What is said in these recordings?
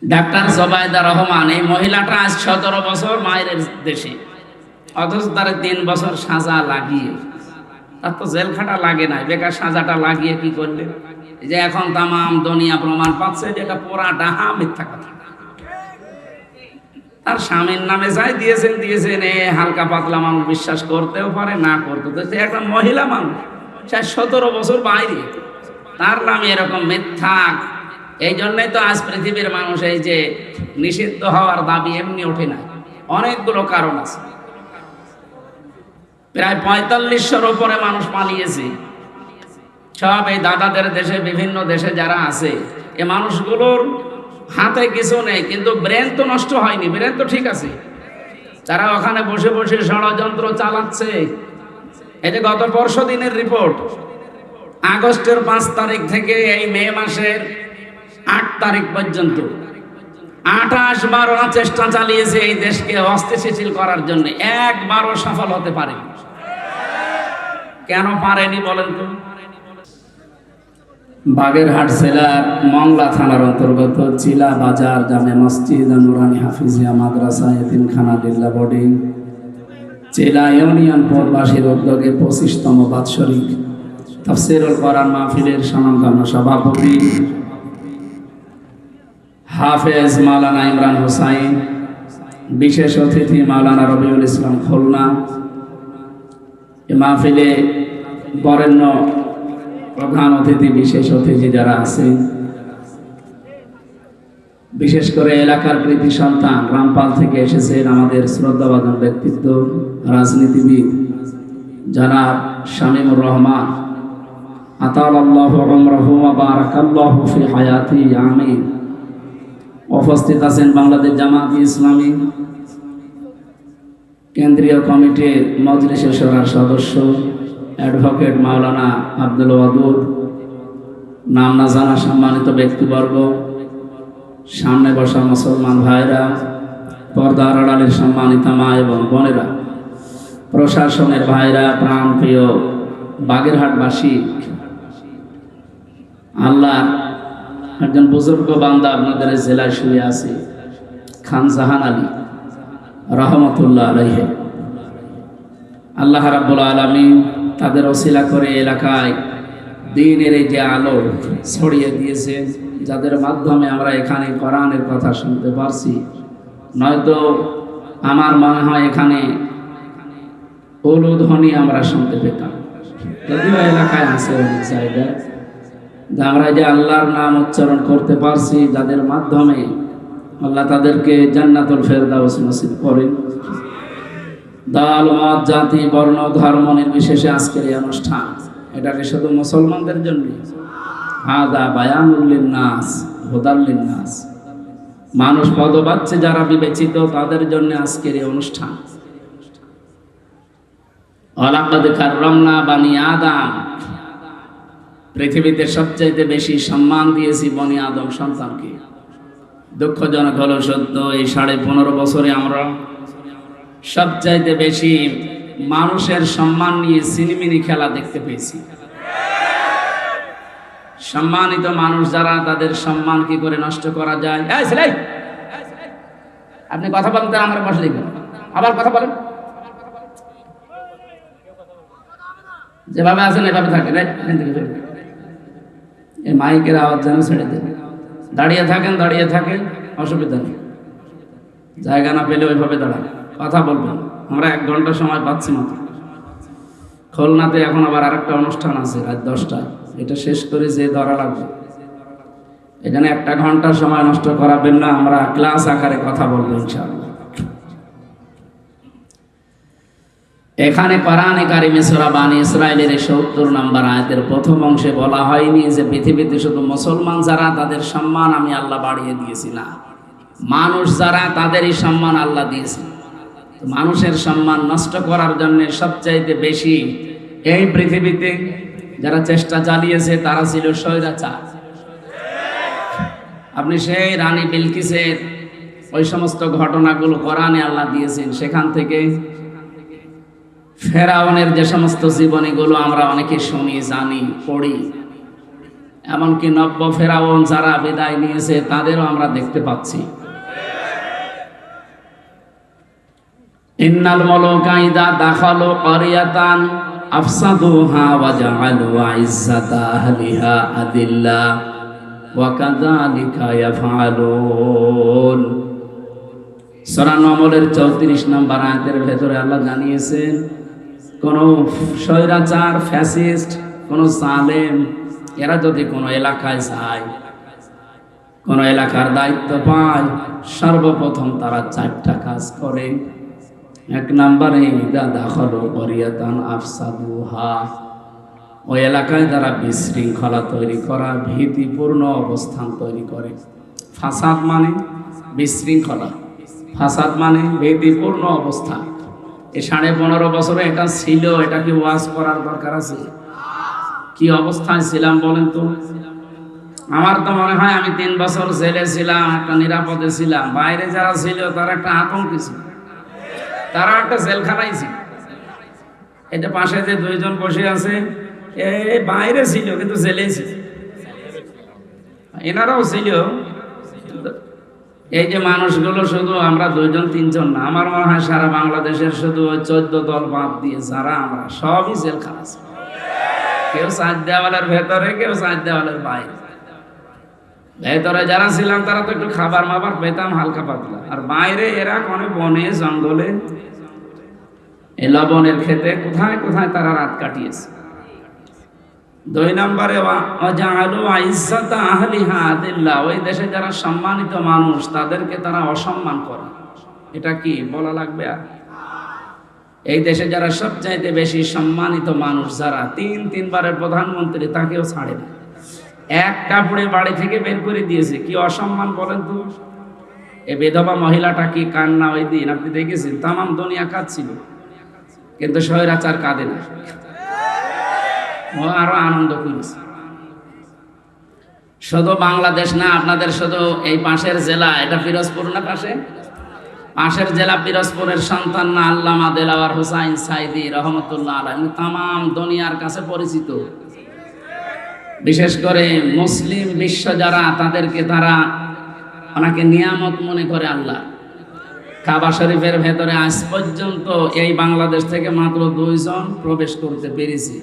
Doctor Zubaida Rahman, এই মহিলাটা আজ 17 বছর মায়ের দেশে, অথচ তার 3 বছর সাজা লাগিয়ে, তার তো জেল খাটা লাগে নাই, বেকার সাজাটা লাগিয়ে কি করলে? যে এখন তামাম দুনিয়া প্রমাণ পাচ্ছে যে এটা পুরা ডাহা মিথ্যা কথা। তার স্বামীর নামে যাই দিয়েছেন এ হালকা পাতলা মানুষ বিশ্বাস করতেও পারে, না করতে তো একটা মহিলা মানুষ, সে 17 বছর বাইরে, তার নামে এরকম মিথ্যা। এই জন্যই তো আজ পৃথিবীর মানুষ এই যে নিষিদ্ধ হওয়ার দাবি এমনি ওঠে না, অনেকগুলো কারণ আছে। প্রায় 4500-র উপরে মানুষ পালিয়েছে, সব এই দাদাদের দেশে, বিভিন্ন দেশে যারা আছে, এ মানুষগুলোর হাতে কিছু নেই, কিন্তু ব্রেন তো নষ্ট হয়নি, ব্রেন তো ঠিক আছে। তারা ওখানে বসে বসে ষড়যন্ত্র চালাচ্ছে। এই যে গত পরশু দিনের রিপোর্ট, আগস্টের 5 তারিখ থেকে এই মে মাসের 8 তারিখ পর্যন্ত 28 বার ওরা চেষ্টা চালিয়েছে এই দেশকে অস্থিতিশীল করার জন্য, একবারও সফল হতে পারেনি। কেন পারেনি বলেন তো? বাগেরহাট জেলার মংলা থানার অন্তর্গত চিলা বাজার জামে মসজিদ নুরানি হাফিজিয়া মাদ্রাসা এতিমখানা লিল্লা বোর্ডিং চিলা ইউনিয়ন পৌরবাসীর উদ্যোগে 25তম বাৎসরিক তাফসীরুল কোরআন মাহফিলের স্বনামধন্য সভাপতি হাফেজ মাওলানা ইমরান হোসাইন, বিশেষ অতিথি মাওলানা রবিউল ইসলাম খুলনা, এ মাহফিলে বরেণ্য প্রধান অতিথি, বিশেষ অতিথি যারা আছেন, বিশেষ করে এলাকার কৃতি সন্তান রামপাল থেকে এসেছেন আমাদের শ্রদ্ধাভাজন ব্যক্তিত্ব রাজনীতিবিদ জনাব শামীমুর রহমান, আতালাল্লাহু উমরাহু ওয়া বারাকাল্লাহু ফি হায়াতি, আমিন। উপস্থিত আছেন বাংলাদেশ জামাত ইসলামী কেন্দ্রীয় কমিটির মজলিসে শোরার সদস্য অ্যাডভোকেট মাওলানা আব্দুল ওয়াদুদ, নাম না জানা সম্মানিত ব্যক্তিবর্গ, সামনে বসা মুসলমান ভাইরা, পর্দার আড়ালের সম্মানিত মা এবং বোনেরা, প্রশাসনের ভাইরা, প্রাণপ্রিয় বাগেরহাটবাসী, আল্লাহ একজন বুজুর্গ বান্দা আপনাদের জেলায় শুয়ে আছে, খান জাহান আলী রহমতুল্লাহ আলাইহি। আল্লাহ রাব্বুল আলামিন তাদের ওসিলা করে এলাকায় দ্বীনের এই যে আলো ছড়িয়ে দিয়েছে, যাদের মাধ্যমে আমরা এখানে কোরআনের কথা শুনতে পারছি, নয়তো আমার মনে হয় এখানে উলুধ্বনি আমরা শুনতে পেতাম। যদিও এলাকায় আছে অনেক জায়গায়, আমরা যে আল্লাহর নাম উচ্চারণ করতে পারছি, যাদের মাধ্যমে আল্লাহ তাদেরকে জান্নাতুল ফেরদাউস নসিব করেন। দল মত জাতি বর্ণ ধর্ম নির্বিশেষে আজকের এই অনুষ্ঠান, এটাকে শুধু মুসলমানদের জন্য, হাদা বায়ানুল লিন্নাস হুদাল লিন্নাস, মানুষ পদবাচ্চে যারা বিবেচিত তাদের জন্য আজকের এই অনুষ্ঠান। ওয়ালাকাদ কাররামনা বানি আদম, পৃথিবীতে সবচাইতে বেশি সম্মান দিয়েছি বনি আদম সন্তানকে। দুঃখজনক হলো সত্য, এই 15.5 বছরে আমরা সবচাইতে বেশি মানুষের সম্মান নিয়ে সিনেমিনি খেলা দেখতে পেয়েছি। সম্মানিত মানুষ যারা, তাদের সম্মান কি করে নষ্ট করা যায়। আপনি কথা বলতে আমার বসে লিখবেন, আবার কথা বলেন, যেভাবে আছেন এভাবে থাকেন, এই মাইকের আওয়াজ যেন ছেড়ে দেন। দাঁড়িয়ে থাকেন, অসুবিধা নেই, জায়গা না পেলে ওইভাবে দাঁড়ান, কথা বলবেন। আমরা 1 ঘন্টা সময় পাচ্ছি মাত্র। খুলনাতে এখন আবার আরেকটা অনুষ্ঠান আছে রাত 10টায়, এটা শেষ করে যে ধরা লাগবে। এখানে 1 ঘন্টা সময় নষ্ট করাবেন না, আমরা ক্লাস আকারে কথা বলবো ইনশাআল্লাহ। এখানে কোরআনে কারিমে সূরা বানী ইসরাঈলের 70 নম্বর আয়াতের প্রথম অংশে বলা হয়নি যে পৃথিবীতে শুধু মুসলমান যারা, তাদের সম্মান আমি আল্লাহ বাড়িয়ে দিয়েছি, না, মানুষ যারা তাদেরই সম্মান আল্লাহ দিয়েছে। মানুষের সম্মান নষ্ট করার জন্য সবচাইতে বেশি এই পৃথিবীতে যারা চেষ্টা চালিয়েছে তারা ছিল স্বৈরাচার। আপনি সেই রানী বিলকিসের ওই সমস্ত ঘটনাগুলো কোরআনে আল্লাহ দিয়েছেন, সেখান থেকে ফেরাউনের যে সমস্ত জীবনীগুলো আমরা অনেকে শুনি, জানি, পড়ি, এমনকি নব্য ফেরাউন যারা বিদায় নিয়েছে তাদেরও আমরা দেখতে পাচ্ছি। ইন্নাল মালুকা ইযা দাখালু ক্বরিয়াতান আফসাদুহা ওয়া জাআলু ইজ্জাতা আহলিহা আদিল্লা ওয়া কাযালিকা ইয়াফআলুন। সূরা নমলের 34 নম্বর আয়াতের ভেতরে আল্লাহ জানিয়েছেন, কোন স্বৈরাচার, ফ্যাসিস্ট, কোন জালেম এরা যদি কোনো এলাকায় যায়, কোন এলাকার দায়িত্ব পায়, সর্বপ্রথম তারা 4টা কাজ করে। 1 নম্বরে ইযা দাখালু ক্বরিয়াতান আফসাদুহা, ওই এলাকায় যারা বিশৃঙ্খলা তৈরি করা, ভীতিপূর্ণ অবস্থান তৈরি করে। ফাসাদ মানে বিশৃঙ্খলা, ফাসাদ মানে ভীতিপূর্ণ অবস্থা। এই 15.5 বছরে এটা ছিল, এটা কি ওয়াজ করার দরকার আছে? কি অবস্থায় ছিলাম বলেন তো? আমার তো মনে হয় আমি 3 বছর জেলে ছিলাম, একটা নিরাপদে ছিলাম। বাইরে যারা ছিল তারা একটা আতঙ্কে ছিল, তারা একটা জেলখানায় ছিল। এটা পাশে যে 2 জন বসে আছে, এ বাইরে ছিল কিন্তু জেলে ছিল, এনারাও ছিল। এই যে মানুষগুলো শুধু আমরা 2 জন 3 জন না, আমার মনে হয় সারা বাংলাদেশের শুধু 14 দল বাদ দিয়ে যারা আমরা সবই জেলখানা আছে। কেউ 4 দেওয়ালের ভেতরে, কেউ 4 দেওয়ালের বাইরে। ভেতরে যারা ছিলাম তারা তো একটু খাবার মাবার পেতাম হালকা পাতলা, আর বাইরে এরা কোনে বনে জঙ্গলে, এই লবণের খেতে কোথায় কোথায় তারা রাত কাটিয়েছে। 2 নম্বরে ওয়াজাআলু ইজ্জাতা আহলিহা আদিল্লা, ওই দেশে যারা সম্মানিত মানুষ তাদেরকে তারা অসম্মান করে। এটা কি বলা লাগবে আর? এই দেশে যারা সবচাইতে বেশি সম্মানিত মানুষ, যারা 3 বারের প্রধানমন্ত্রী, তাকেও ছাড়ে না। 1 কাপড়ে বাড়ি থেকে বের করে দিয়েছে। কি অসম্মান বলেন তো? এই বিধবা মহিলাটা কি কান্না ওই দিন আপনি দেখেছেন? তামাম দুনিয়া কাঁদছিল, কিন্তু স্বৈরাচার কাঁদে না, ও আরো আনন্দ করেছে। শুধু বাংলাদেশ না, আপনাদের শুধু এই পাশের জেলা, এটা পিরোজপুর না, পাশের জেলা পিরোজপুরের সন্তান না আল্লামা দেলাওয়ার হোসাইন সাইদি রহমতুল্লাহ আলাইহি, তামাম দুনিয়ার কাছে পরিচিত। বিশেষ করে মুসলিম বিশ্ব যারা, তাদেরকে তারা ওনাকে নিয়ামত মনে করে আল্লাহ। কাবা শরীফের ভেতরে আজ পর্যন্ত এই বাংলাদেশ থেকে মাত্র 2 জন প্রবেশ করতে পেরেছে।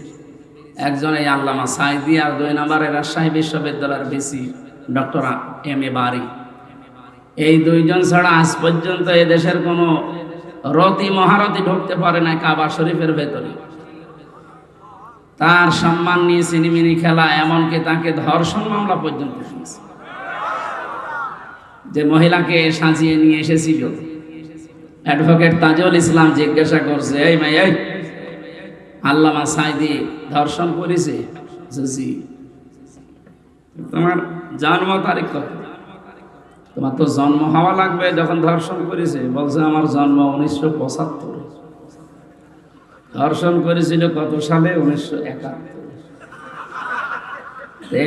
একজন এই আল্লামা সাইদি, আর 2 নম্বরে রাজশাহী বিশ্ববিদ্যালয়ের ভিসি ডক্টর M.A. বারী। এই 2 জন ছাড়া আজ পর্যন্ত এই দেশের কোনো রতি মহারতি ঢুকতে পারে না কাবা শরীফের ভেতরে। তার সম্মান নিয়ে সিনেমিনি খেলা, এমনকি তাকে ধর্ষণ মামলা পর্যন্ত শুনছে। যে মহিলাকে সাজিয়ে নিয়ে এসেছিল, অ্যাডভোকেট তাজুল ইসলাম জিজ্ঞাসা করছে, এই মেয়ে, আল্লামা সাইদি ধর্ষণ করেছে? জি। তোমার জন্ম তারিখ কত? তোমার তো জন্ম হওয়া লাগবে যখন ধর্ষণ করেছে। বলছে আমার জন্ম 1975। ধর্ষণ করেছিল কত সালে? 1971।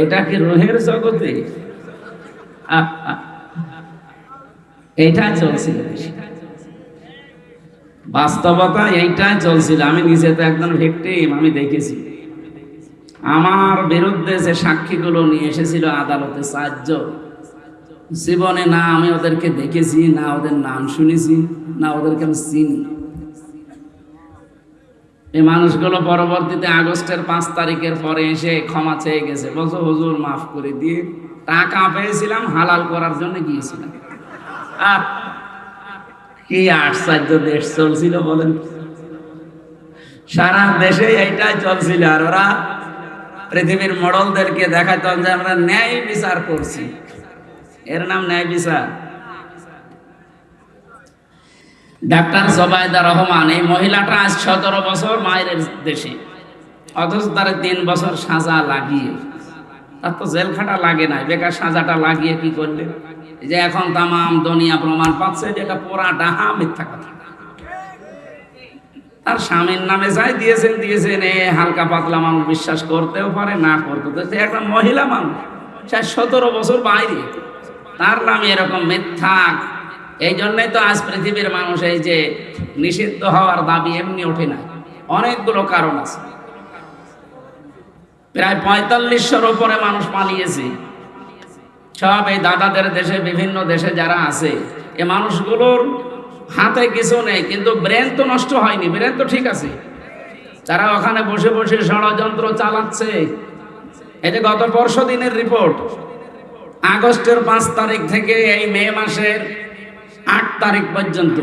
এটা কি রুহের জগতে? এইটা চলছিল, বাস্তবতা এইটাই চলছিল। আমি নিজে তো একজন ভিকটিম, আমি দেখেছি। আমার বিরুদ্ধে যে সাক্ষীগুলো নিয়ে এসেছিল আদালতে 4 জন, জীবনে না আমি ওদেরকে দেখেছি, না ওদের নাম শুনেছি, না ওদেরকে আমি চিনি। এই মানুষগুলো পরবর্তীতে আগস্টের 5 তারিখের পরে এসে ক্ষমা চেয়ে গেছে, বলছো হুজুর মাফ করে দিয়ে, টাকা পেয়েছিলাম হালাল করার জন্য গিয়েছিলাম। কি আশ্চর্য দেশ চলছিল বলেন। সারা দেশে এইটাই চলছিল, আর ওরা পৃথিবীর মডেলদেরকে দেখাইতাম যে আমরা ন্যায় বিচার করছি। এর নাম ন্যায় বিচার। ডাক্তার জোবাইদা রহমান, এই মহিলাটা আজ 17 বছর মায়ের দেশে, অথচ তার 3 বছর সাজা লাগিয়ে, তার তো জেল খাটা লাগে না, বেকার সাজাটা লাগিয়ে কি করলে? যে এখন তামাম দুনিয়া প্রমাণ পাচ্ছে যে এটা পুরা ডাহা মিথ্যা কথা। তার স্বামীর নামে যাই দিয়েছেন, এ হালকা পাতলা মানুষ বিশ্বাস করতেও পারে, না করতে। একটা মহিলা মানুষ, সে 17 বছর বাইরে, তার নামে এরকম মিথ্যা। এই জন্যই তো আজ পৃথিবীর মানুষ এই যে নিষিদ্ধ হওয়ার দাবি এমনি ওঠে না, অনেকগুলো কারণ আছে। প্রায় ৪৫০০-র উপরে মানুষ পালিয়েছে। সব এই দাদাদের দেশে, বিভিন্ন দেশে যারা আছে, এ মানুষগুলোর হাতে কিছু নেই, কিন্তু ব্রেন তো নষ্ট হয়নি, ব্রেন তো ঠিক আছে। তারা ওখানে বসে বসে ষড়যন্ত্র চালাচ্ছে। এই যে গত পরশু দিনের রিপোর্ট, আগস্টের ৫ তারিখ থেকে এই মে মাসের ৮ তারিখ পর্যন্ত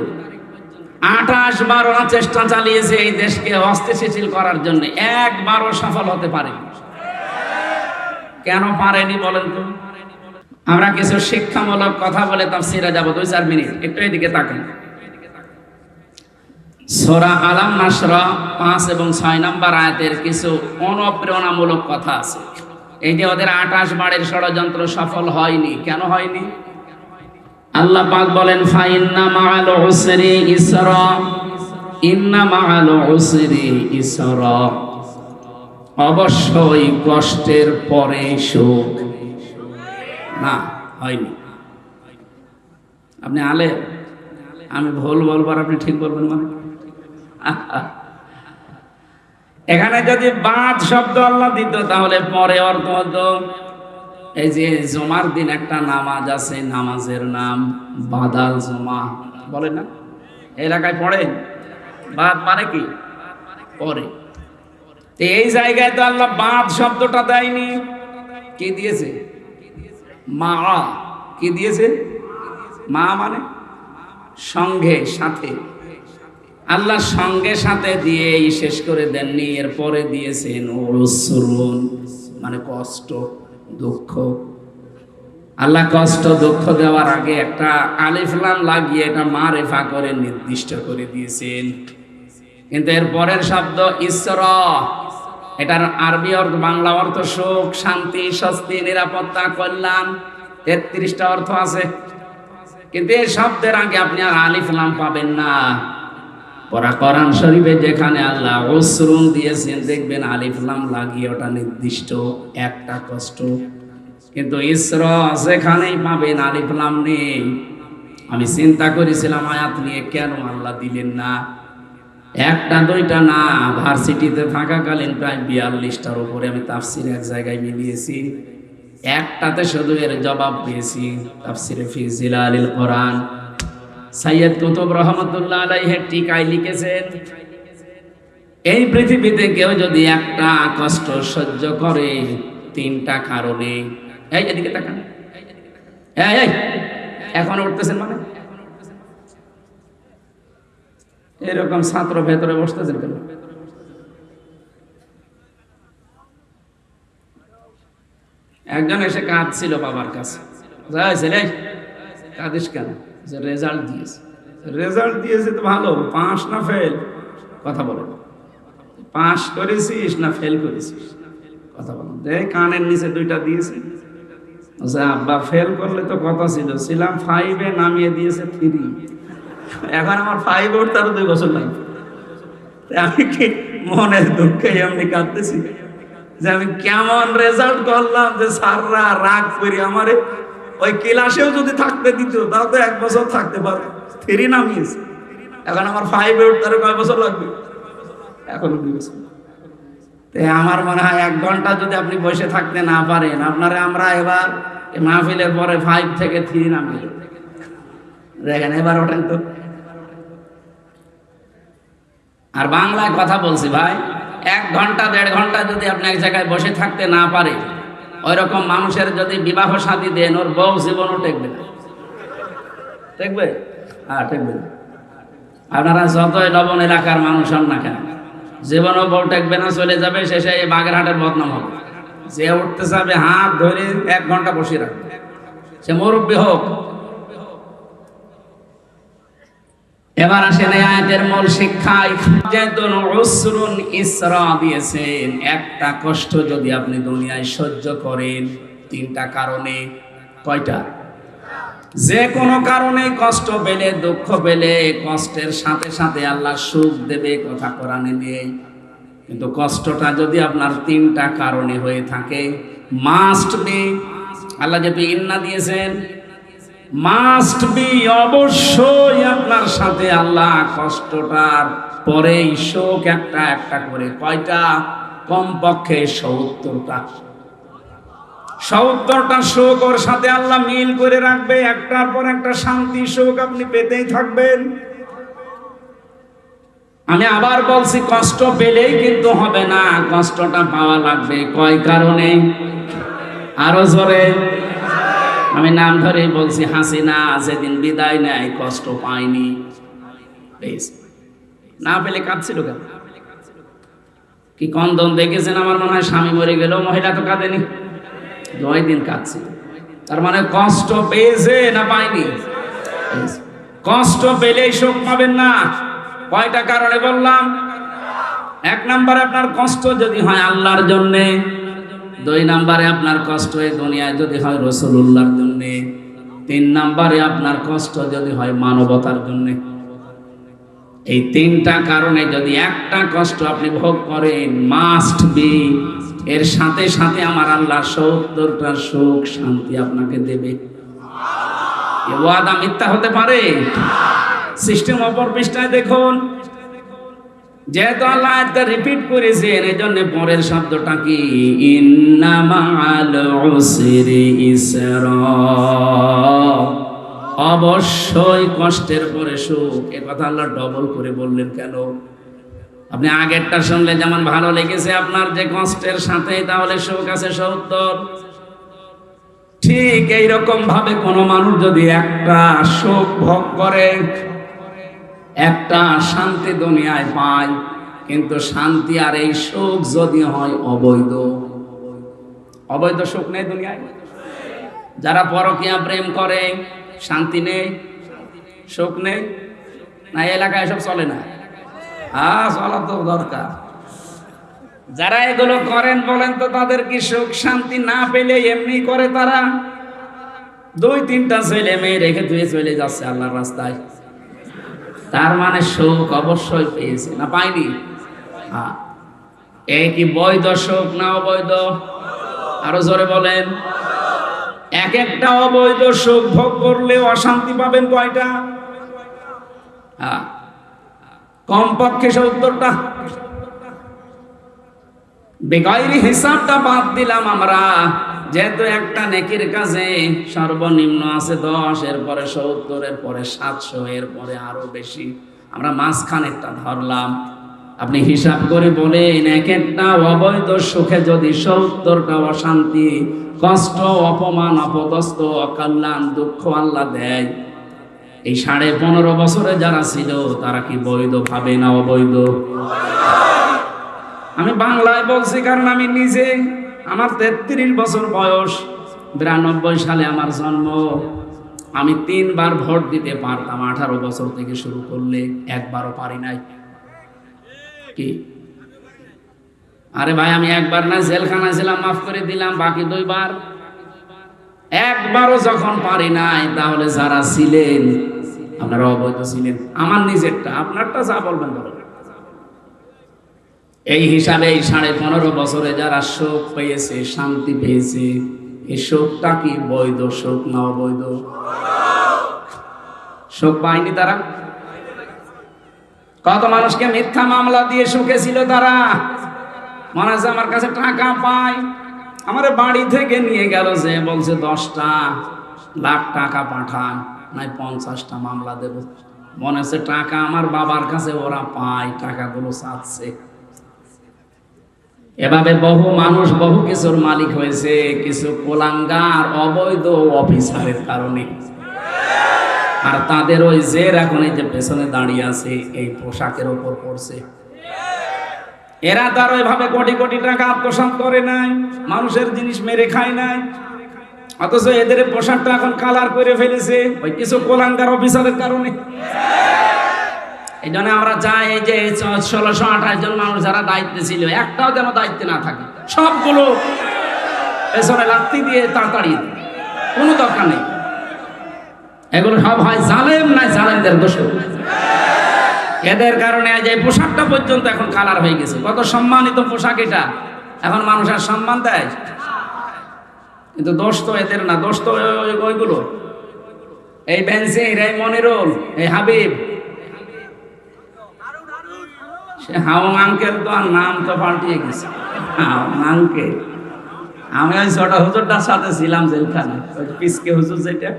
২৮ বার ওরা চেষ্টা চালিয়েছে এই দেশকে অস্থিতিশীল করার জন্য, একবারও সফল হতে পারেনি। কেন পারেনি বলেন তো? আমরা কিছু শিক্ষামূলক কথা বলে তাফসীরে যাব ২-৪ মিনিট, একটু এদিকে তাকান। সূরা আলাম নাশরা ৫ এবং ৬ নম্বর আয়াতের কিছু অনুপ্রেরণামূলক কথা আছে। এই যে ওদের ২৮ বারের ষড়যন্ত্র সফল হয়নি, কেন হয়নি? আল্লাহ পাক বলেন, ফাইন্না মাআল উসরি ইসরা, ইন্না মাআল উসরি ইসরা, অবশ্যই কষ্টের পরে সুখ। না, হয়নি। আপনি আলে, আমি ভুল বলবার আপনি ঠিক বলবেন মানে? এখানে যদি বাদ শব্দ আল্লাহ দিত তাহলে পরে অর্থ হতো, এই যে জুমার দিন একটা নামাজ আছে, নামাজের নাম বাদাল জুমা, বলে না? এলাকায় পড়ে বাদ মানে কি? পরে। এই জায়গায় তো আল্লাহ বাদ শব্দটা দেয়নি, কি দিয়েছে? মা। কি দিয়েছে? মা মানে সঙ্গে, সাথে। আল্লাহ সঙ্গে সাথে দিয়েই শেষ করে দেননি, এরপরে দিয়েছেন উসরুন, মানে কষ্ট, দুঃখ। আল্লাহ কষ্ট দুঃখ দেওয়ার আগে একটা আলিফ লাম লাগিয়ে এটা মারেফা করে নির্দিষ্ট করে দিয়েছেন। কিন্তু এর পরের শব্দ ইসরা, এটার আরবি অর্থ, বাংলা অর্থ সুখ, শান্তি, স্বস্তি, নিরাপত্তা, কল্যাণ, ৩৩টা অর্থ আছে। কিন্তু এই শব্দের আগে আপনি আর আলিফ লাম পাবেন না। পরা কোরআন শরীফে যেখানে আল্লাহ উসরুন দিয়েছেন, দেখবেন আলিফ লাম লাগিয়ে ওটা নির্দিষ্ট একটা কষ্ট। কিন্তু ইসরা যেখানেই পাবেন আলিফ লাম নেই। আমি চিন্তা করেছিলাম আয়াত নিয়ে, কেন আল্লাহ দিলেন না? একটা দুইটা না, ভার্সিটিতে থাকাকালীন প্রায় ৪২টার উপরে আমি তাফসির এক জায়গায় মিলিয়েছি, একটাতে শুধু এর জবাব পেয়েছি। তাফসিরে ফি জিলালিল কোরআন সৈয়দ কুতুব রহমতুল্লাহ আলাইহি টিকায় লিখেছেন, এই পৃথিবীতে কেউ যদি একটা কষ্ট সহ্য করে ৩টা কারণে। এই এদিকে তাকান, এই এখন উঠতেছেন মানে? এরকম ছাত্র ভেতরে বসতেছেন কেন? একজন এসে কাঁদছিল বাবার কাছে, কাঁদিস কেন? যে রেজাল্ট দিয়েছে। রেজাল্ট দিয়েছে তো ভালো, পাস না ফেল? কথা বলো, পাস করেছিস না ফেল করেছিস? কথা বলো। দেখ কানের নিচে 2টা দিয়েছে। আব্বা ফেল করলে তো কথা ছিল, ছিলাম 5-এ, নামিয়ে দিয়েছে 3। এখন আমার 5 উঠতে আরো 2 বছর লাগবে। আমি কি মনের দুঃখে এমনি কাঁদতেছি যে আমি কেমন রেজাল্ট করলাম, যে স্যাররা রাগ করি আমারে ওই ক্লাসেও যদি থাকতে দিত তাও তো 1 বছর থাকতে পারবে। 3 নামিয়েছে, এখন আমার 5-এ উঠতে আরো কয় বছর লাগবে? এখনো 2 বছর। আমার মনে হয় 1 ঘন্টা যদি আপনি বসে থাকতে না পারেন, আপনারা আমরা এবার মাহফিলের পরে 5 থেকে 3 নামিয়ে দেখেন, এবার ওঠেন তো। আর বাংলায় কথা বলছি ভাই, 1 ঘন্টা 1.5 ঘন্টা যদি আপনি এক জায়গায় বসে থাকতে না পারে, ওই রকম মানুষের যদি বিবাহ শাদী দেন, ওর বউ জীবনও টেকবে না। টেকবে? হ্যাঁ, টেকবে না। আপনারা যতই লবণ এলাকার মানুষ হন না কেন, জীবনও বউ টেকবে না, চলে যাবে, শেষে এই বাগেরহাটের বদনাম হবে। যে উঠতে যাবে হাত ধরে 1 ঘন্টা বসিয়ে রাখবে, সে মুরব্বী হোক। এবার আসেন এই আয়াতের মূল শিক্ষায়, যেহেতু উসরুন ইসরা দিয়েছেন, একটা কষ্ট যদি আপনি দুনিয়ায় সহ্য করেন 3টা কারণে। কয়টা? যে কোনো কারণে কষ্ট পেলে, দুঃখ পেলে, কষ্টের সাথে সাথে আল্লাহ সুখ দেবে, কথা কোরআনে নেই। কিন্তু কষ্টটা যদি আপনার 3টা কারণে হয়ে থাকে, মাস্ট বি, আল্লাহ যেহেতু ইন্না দিয়েছেন, মাস্ট বি, অবশ্যই আপনার সাথে আল্লাহ কষ্টটার পরেই শোক একটা একটা করে। কয়টা? কমপক্ষে 70টা সুখ ওর সাথে আল্লাহ মিল করে রাখবে। একটার পর একটা শান্তি সুখ আপনি পেতেই থাকবেন। আমি আবার বলছি, কষ্ট পেলেই কিন্তু হবে না, কষ্টটা পাওয়া লাগবে। কয় কারণে? আরো জোরে। আমি নাম ধরে বলছি, হাসিনা যেদিন বিদায় নেয় কষ্ট পায়নি। না পেলে কাঁদছিল কেন? কি কন্দন দেখেছেন? আমার মনে হয় স্বামী মরে গেল, মহিলা তো কাঁদেনি, 9 দিন কাঁদছিল। তার মানে কষ্ট পেয়েছে না পায়নি? কষ্ট পেলেই সুখ পাবেন না। কয়টা কারণে বললাম? 1 নম্বরে আপনার কষ্ট যদি হয় আল্লাহর জন্যে, 2 নম্বরে আপনার কষ্ট এই দুনিয়ায় যদি হয় রাসূলুল্লাহর জন্যে, 3 নম্বরে আপনার কষ্ট যদি হয় মানবতার জন্যে। এই 3টা কারণে যদি একটা কষ্ট আপনি ভোগ করেন, মাস্ট বি, এর সাথে সাথে আমার আল্লাহ 70টা সুখ শান্তি আপনাকে দেবে। এ ওয়াদা মিথ্যা হতে পারে? সিস্টেম অপর পৃষ্ঠায় দেখুন, যেহেতু আল্লাহ এটা রিপিট করেছেন, এই জন্য পরের শব্দটা কি? ইন্না মাআল উসরি ইসরা, অবশ্যই কষ্টের পরে সুখ। এ কথা আল্লাহ ডবল করে বললেন কেন? আপনি আগেরটা শুনলে যেমন ভালো লেগেছে আপনার যে কষ্টের সাথে, তাহলে সুখ আছে 70। ঠিক এইরকম ভাবে কোন মানুষ যদি একটা সুখ ভোগ করে, একটা শান্তি দুনিয়ায় পায়, কিন্তু শান্তি আর এই সুখ যদি হয় অবৈধ, অবৈধ সুখ নেই দুনিয়ায়। যারা পরকীয়া প্রেম করে, শান্তি নেই, সুখ নেই না? এলাকায় এসব চলে না? চলা তো দরকার। যারা এগুলো করেন বলেন তো, তাদের কি সুখ শান্তি না পেলে এমনি করে তারা? 2-3টা ছেলে মেয়ে রেখে ধুয়ে চলে যাচ্ছে আল্লাহর রাস্তায়, তার মানে সুখ অবশ্যই পেয়েছে না পায়নি? এই কি বৈধ সুখ না অবৈধ? আরো জোরে বলেন। এক একটা অবৈধ সুখ ভোগ করলে অশান্তি পাবেন কয়টা? কমপক্ষে 70টা। বেগাইরি হিসাবটা বাদ দিলাম আমরা, যেহেতু একটা নেকির কাজে সর্বনিম্ন আছে 10, এরপরে 70, এরপরে 700, এরপরে আরো বেশি, আমরা মাঝখানেরটা ধরলাম। আপনি হিসাব করে বলেন, এক একটা অবৈধ সুখে যদি 70টা অশান্তি, কষ্ট, অপমান, অপদস্থ, অকল্যাণ, দুঃখ আল্লাহ দেয়, এই 15.5 বছরে যারা ছিল তারা কি বৈধ ভাবে না অবৈধ? আমি বাংলায় বলছি কারণ আমি নিজে, আমার 33 বছর বয়স, 92 সালে আমার জন্ম। আমি 3 বার ভোট দিতে পারতাম 18 বছর থেকে শুরু করলে, একবারও পারি নাই। কি? আরে ভাই, আমি একবার না জেলখানায় ছিলাম, মাফ করে দিলাম, বাকি 2 বার। একবারও যখন পারি নাই, তাহলে যারা ছিলেন আপনারা অবৈধ ছিলেন। আমার নিজেরটা, আপনারটা যা বলবেন বলুন। এই হিসাবে এই 15.5 বছরে যারা সুখ পেয়েছে, শান্তি পেয়েছে, এই সুখটা কি বৈধ সুখ না অবৈধ? সুখ পায়নি তারা। কত মানুষকে মিথ্যা মামলা দিয়ে সুখে ছিল তারা। মনে আছে আমার কাছে টাকা পায়, আমার বাড়ি থেকে নিয়ে গেল, যে বলছে 10টা লাখ টাকা পাঠান, নাই 50টা মামলা দেব। মনে হচ্ছে টাকা আমার বাবার কাছে ওরা পায়, টাকাগুলো চাচ্ছে। এভাবে বহু মানুষ বহু কিছুর মালিক হয়েছে, কিছু কোলাঙ্গার অবৈধ অফিসারের কারণে। আর তাদের ওই জের এখন এই যে পেছনে দাঁড়িয়ে আছে, এই পোশাকের ওপর পড়ছে। এরা তার ওইভাবে কোটি কোটি টাকা আত্মসাৎ করে নাই, মানুষের জিনিস মেরে খায় নাই, অথচ এদের পোশাকটা এখন কালার করে ফেলেছে ওই কিছু কোলাঙ্গার অফিসারের কারণে। এই জন্য আমরা চাই, এই যে 1628 জন মানুষ যারা দায়িত্বে ছিল, একটাও যেন দায়িত্বে না থাকে, সবগুলো পেছনে লাথি দিয়ে তাড়াতাড়ি, কোনো দরকার নেই। এগুলো সব হয় জালেম, নাই জালেমদের দোষ। এদের কারণে যে পোশাকটা পর্যন্ত এখন কালার হয়ে গেছে। কত সম্মানিত পোশাক এটা, এখন মানুষ আর সম্মান দেয়। কিন্তু দোষ তো এদের না, দোষ তো ওইগুলো, এই বেনজির, এই মনিরুল, এই হাবিব, সে হাউং আঙ্কেল তো আর নাম তো পাল্টিয়ে গেছে। আঙ্কেল, আমি ওই ছোট হুজুরটার সাথে ছিলাম জেলখানে, ওই পিসকে হুজুর যেটা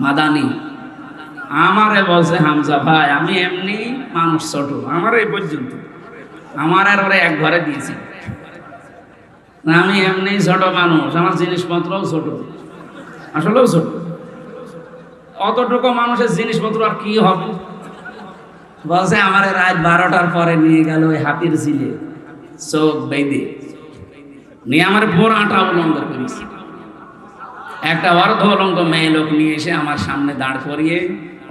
মাদানি, আমারে বলছে হামজা ভাই আমি এমনি মানুষ ছোট, আমার এই পর্যন্ত, আমার আর ওরা এক ঘরে দিয়েছি, আমি এমনি ছোট মানুষ, আমার জিনিসপত্রও ছোট, আসলেও ছোট, অতটুকু মানুষের জিনিসপত্র আর কি হবে। বলছে আমার রাত 12টার পরে নিয়ে গেল ওই হাতির ঝিলে, চোখ বেঁধে নিয়ে আমার পুরাটা উলঙ্গ করেছে। একটা অর্ধ উলঙ্গ মেয়ে লোক নিয়ে এসে আমার সামনে দাঁড় করিয়ে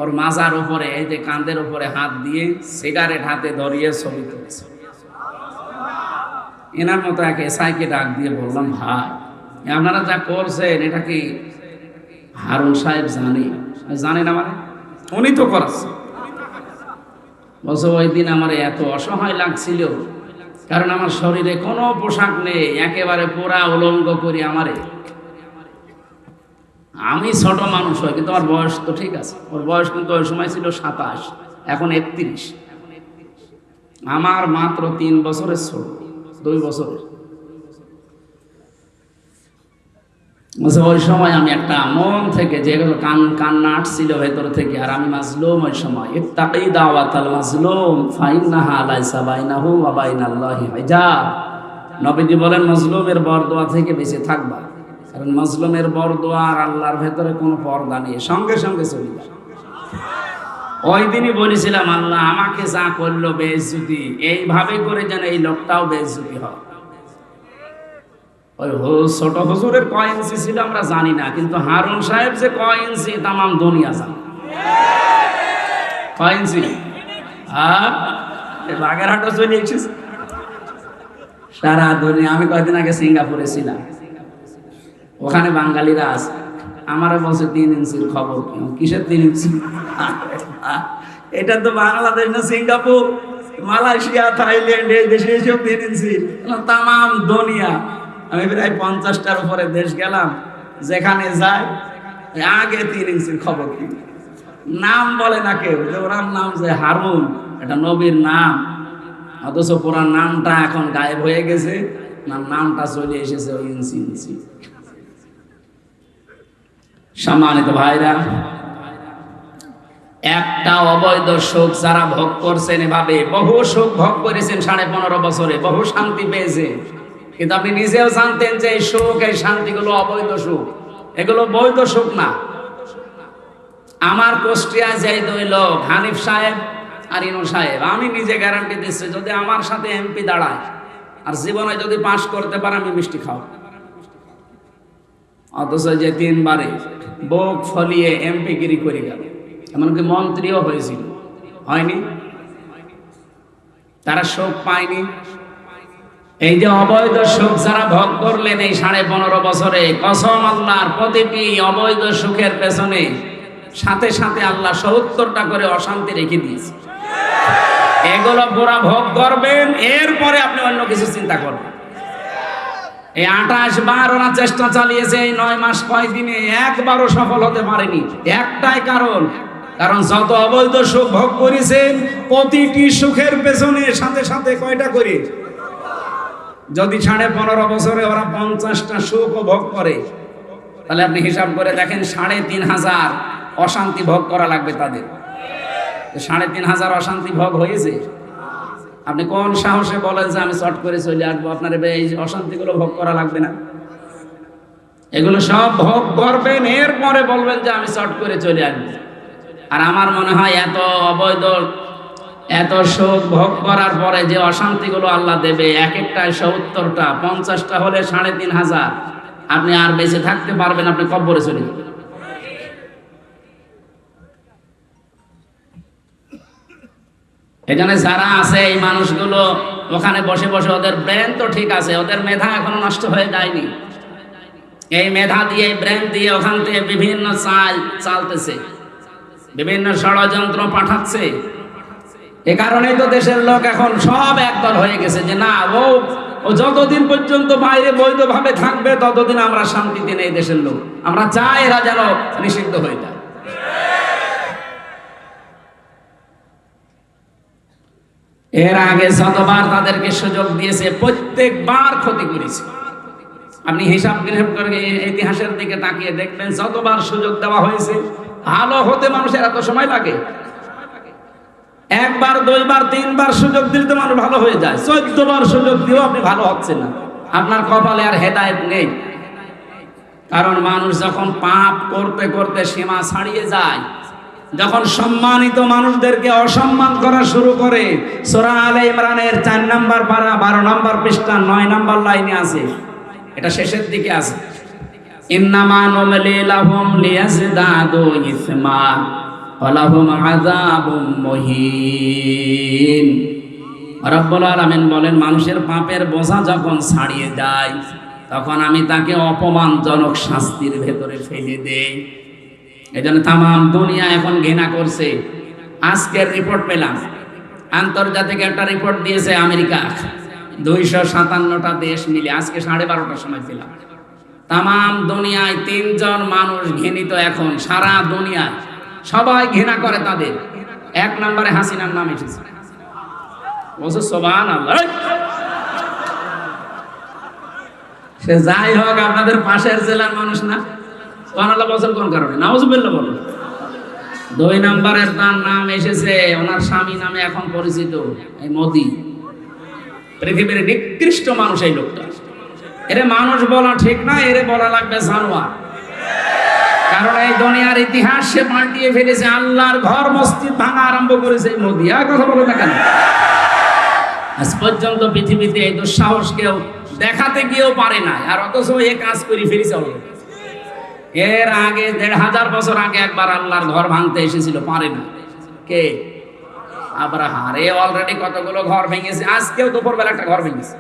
ওর মাজার উপরে, এই যে কাঁধের উপরে হাত দিয়ে সিগারেট হাতে ধরিয়ে ছবি তুলেছে। এনার মতো এক এসআইকে ডাক দিয়ে বললাম, ভাই আপনারা যা করছেন এটা কি হারুন সাহেব জানেন? আমার উনি তো করাচ্ছে। বলছে ওই দিন আমার এত অসহায় লাগছিল, কারণ আমার শরীরে কোনো পোশাক নেই, একেবারে পুরা উলঙ্গ করি আমারে। আমি ছোট মানুষ হয়, কিন্তু আমার বয়স তো ঠিক আছে, ওর বয়স কিন্তু ওই সময় ছিল 27, এখন 31, আমার মাত্র 3 বছরের ছোট, 2 বছরের। ওই সময় আমি একটা মন থেকে যেগুলো কান্না আসছিল ভেতর থেকে, আর আমি মাজলুম ওই সময়, ইত্তাকি দাওয়াতাল মাজলুম ফাইন্নাহা লাইসা বাইনাহু ওয়া বাইনাল্লাহি হিজাব। নবীজি বলেন মাজলুমের বরদোয়া থেকে বেঁচে থাকবা, কারণ মাজলুমের বরদোয়া আর আল্লাহর ভেতরে কোনো পর্দা নেই, সঙ্গে সঙ্গে চলে যায়। ওই দিনই বলেছিলাম আল্লাহ আমাকে যা করলো বেইজ্জতি, এইভাবে করে যেন এই লোকটাও বেইজ্জতি হয়। ওই ছোট হুজুরের কয় ইঞ্চি ছিল আমরা জানি না, কিন্তু হারুন সাহেব যে কয় ইঞ্চি তামাম দুনিয়া জানে। কয় ইঞ্চি? বাগেরহাটও চলে এসেছে সারা দুনিয়া। আমি কয়েকদিন আগে সিঙ্গাপুরে ছিলাম, ওখানে বাঙালিরা আছে, আমারও বলছে 3 ইঞ্চির খবর। কিসের 3 ইঞ্চি? এটা তো বাংলাদেশ না, সিঙ্গাপুর, মালয়েশিয়া, থাইল্যান্ড, এই দেশে এসব 3 ইঞ্চি, তামাম দুনিয়া। আমি প্রায় 50টার উপরে দেশ গেলাম, যেখানে যাই আগে 3 ইঞ্চির খবর কি। নাম বলে না কেউ, যে ওনার নাম যে হারুন, এটা নবীর নাম, অথচ পুরা নামটা এখন গায়েব হয়ে গেছে, নামটা চলে এসেছে ওই ইঞ্চি ইঞ্চি। সম্মানিত ভাইরা, একটা অবৈধ সুখ যারা ভোগ করছেন, এভাবে বহু সুখ ভোগ করেছেন 15.5 বছরে, বহু শান্তি পেয়েছে, কিন্তু আপনি নিজেও জানতেন যে এই সুখ, এই শান্তিগুলো অবৈধ সুখ, এগুলো বৈধ সুখ না। আমার কুষ্টিয়ায় যে 2 লোক, হানিফ সাহেব আর ইনু সাহেব, আমি নিজে গ্যারান্টি দিচ্ছি যদি আমার সাথে এমপি দাঁড়ায় আর জীবনে যদি পাশ করতে পারে আমি মিষ্টি খাও। অথচ যে 3 বারে বুক ফলিয়ে এমপি গিরি করে গেল, এমনকি মন্ত্রীও হয়েছিল, হয়নি? তারা সুখ পায়নি। এই যে অবৈধ সুখ যারা ভোগ করলেন এই 15.5 বছরে, কসম আল্লাহর, প্রতিটি অবৈধ সুখের পেছনে সাথে সাথে আল্লাহ 70টা করে অশান্তি রেখে দিয়েছে। এগুলো পুরা ভোগ করবেন, এরপরে আপনি অন্য কিছু চিন্তা করবেন। এই 28 বার ওরা চেষ্টা চালিয়েছে, এই 9 মাস 5 দিনে একবারও সফল হতে পারেনি। একটাই কারণ যত অবৈধ সুখ ভোগ করেছেন, প্রতিটি সুখের পেছনে সাথে সাথে কয়টা করে, যদি 15.5 বছরে ওরা 50টা সুখ ভোগ করে, তাহলে আপনি হিসাব করে দেখেন 3,500 অশান্তি ভোগ করা লাগবে তাদের। 3,500 অশান্তি ভোগ হয়েছে। আপনি কোন সাহসে বলেন যে আমি চট করে চলে আসবো? আপনার এই অশান্তিগুলো ভোগ করা লাগবে না? এগুলো সব ভোগ করবেন, এরপরে বলবেন যে আমি চট করে চলে আসবো। আর আমার মনে হয় এত সুখ ভোগ করার পরে যে অশান্তিগুলো আল্লাহ দেবে, এক একটায় 70টা, 50টা হলে 3,500, আপনি আর বেঁচে থাকতে পারবেন, আপনি কবরে চলে যাবেন। এখানে যারা আছে এই মানুষগুলো ওখানে বসে বসে, ওদের ব্রেন তো ঠিক আছে, ওদের মেধা এখনো নষ্ট হয়ে যায়নি। এই মেধা দিয়ে, এই ব্রেন দিয়ে ওখান থেকে বিভিন্ন চাল চালতেছে, বিভিন্ন ষড়যন্ত্র পাঠাচ্ছে। এ কারণেই তো দেশের লোক এখন সব একদল হয়ে গেছে যে না, ও যতদিন পর্যন্ত বাইরে বৈধভাবে থাকবে ততদিন আমরা শান্তিতে নেই। দেশের লোক আমরা চাই এরা যেন নিষিদ্ধ হয়ে যায়। এর আগে যতবার তাদেরকে সুযোগ দিয়েছে প্রত্যেকবার ক্ষতি করেছে। আপনি হিসাব কিতাব করে ইতিহাসের দিকে তাকিয়ে দেখবেন, যতবার সুযোগ দেওয়া হয়েছে ভালো হতে মানুষের এত সময় লাগে? একবার, দুইবার, তিনবার সুযোগ দিলে তো মানুষ ভালো হয়ে যায়। 14 বার সুযোগ দিয়েও আপনি ভালো হচ্ছেন না, আপনার কপালে আর হেদায়েত নেই। কারণ মানুষ যখন পাপ করতে করতে সীমা ছাড়িয়ে যায়, যখন সম্মানিত মানুষদেরকে অসম্মান করা শুরু করে, সূরা আলে ইমরানের 4 নম্বর পারা 12 নম্বর পৃষ্ঠা 9 নম্বর লাইনে আছে, এটা শেষের দিকে আছে, ইন্নামা নুমলি লাহুম লিয়াজদাদু ইসমা ওয়া লাহুম আযাবুম মুহিন। রব্বুল আলামিন বলেন, মানুষের পাপের বোঝা যখন ছাড়িয়ে যায় তখন আমি তাকে অপমানজনক শাস্তির ভেতরে ফেলে দেই। এজন্য তামাম দুনিয়া এখন ঘৃণা করছে। আজকের রিপোর্ট পেলাম, আন্তর্জাতিক একটা রিপোর্ট দিয়েছে আমেরিকা, 257টা দেশ মিলে আজকে 12:30টার সময় পেলাম। তামাম দুনিয়ায় 3 জন মানুষ ঘৃণিত এখন সারা দুনিয়ায়, সবাই ঘৃণা করে তাদের। 1 নম্বরে হাসিনার নাম এসেছে। বলছে সুবহানাল্লাহ। সে যাই হোক, আপনাদের পাশের জেলার মানুষ না? সুবহানাল্লাহ বলছেন কোন কারণে? নাউজুবিল্লাহ বলেন। 2 নম্বরের তার নাম এসেছে, ওনার স্বামী নামে এখন পরিচিত, এই মোদি। পৃথিবীর নিকৃষ্ট মানুষ এই লোকটা। এরে মানুষ বলা ঠিক না, এরে বলা লাগবে জানোয়ার। কারণ এই দুনিয়ার ইতিহাস সে পাল্টিয়ে ফেলেছে। আল্লাহর ঘর মসজিদ ভাঙা আরম্ভ করেছে এই মোদি। আর কথা বলো না কেন? আজ পর্যন্ত পৃথিবীতে এই দুঃসাহস কেউ দেখাতে গিয়েও পারে না, আর অথচ এ কাজ করে ফেলেছে অলরেডি। এর আগে 1500 বছর আগে একবার আল্লাহর ঘর ভাঙতে এসেছিল, পারে না। কে? আব্রাহা। এ অলরেডি কতগুলো ঘর ভেঙেছে। আজকেও দুপুরবেলা একটা ঘর ভেঙেছে।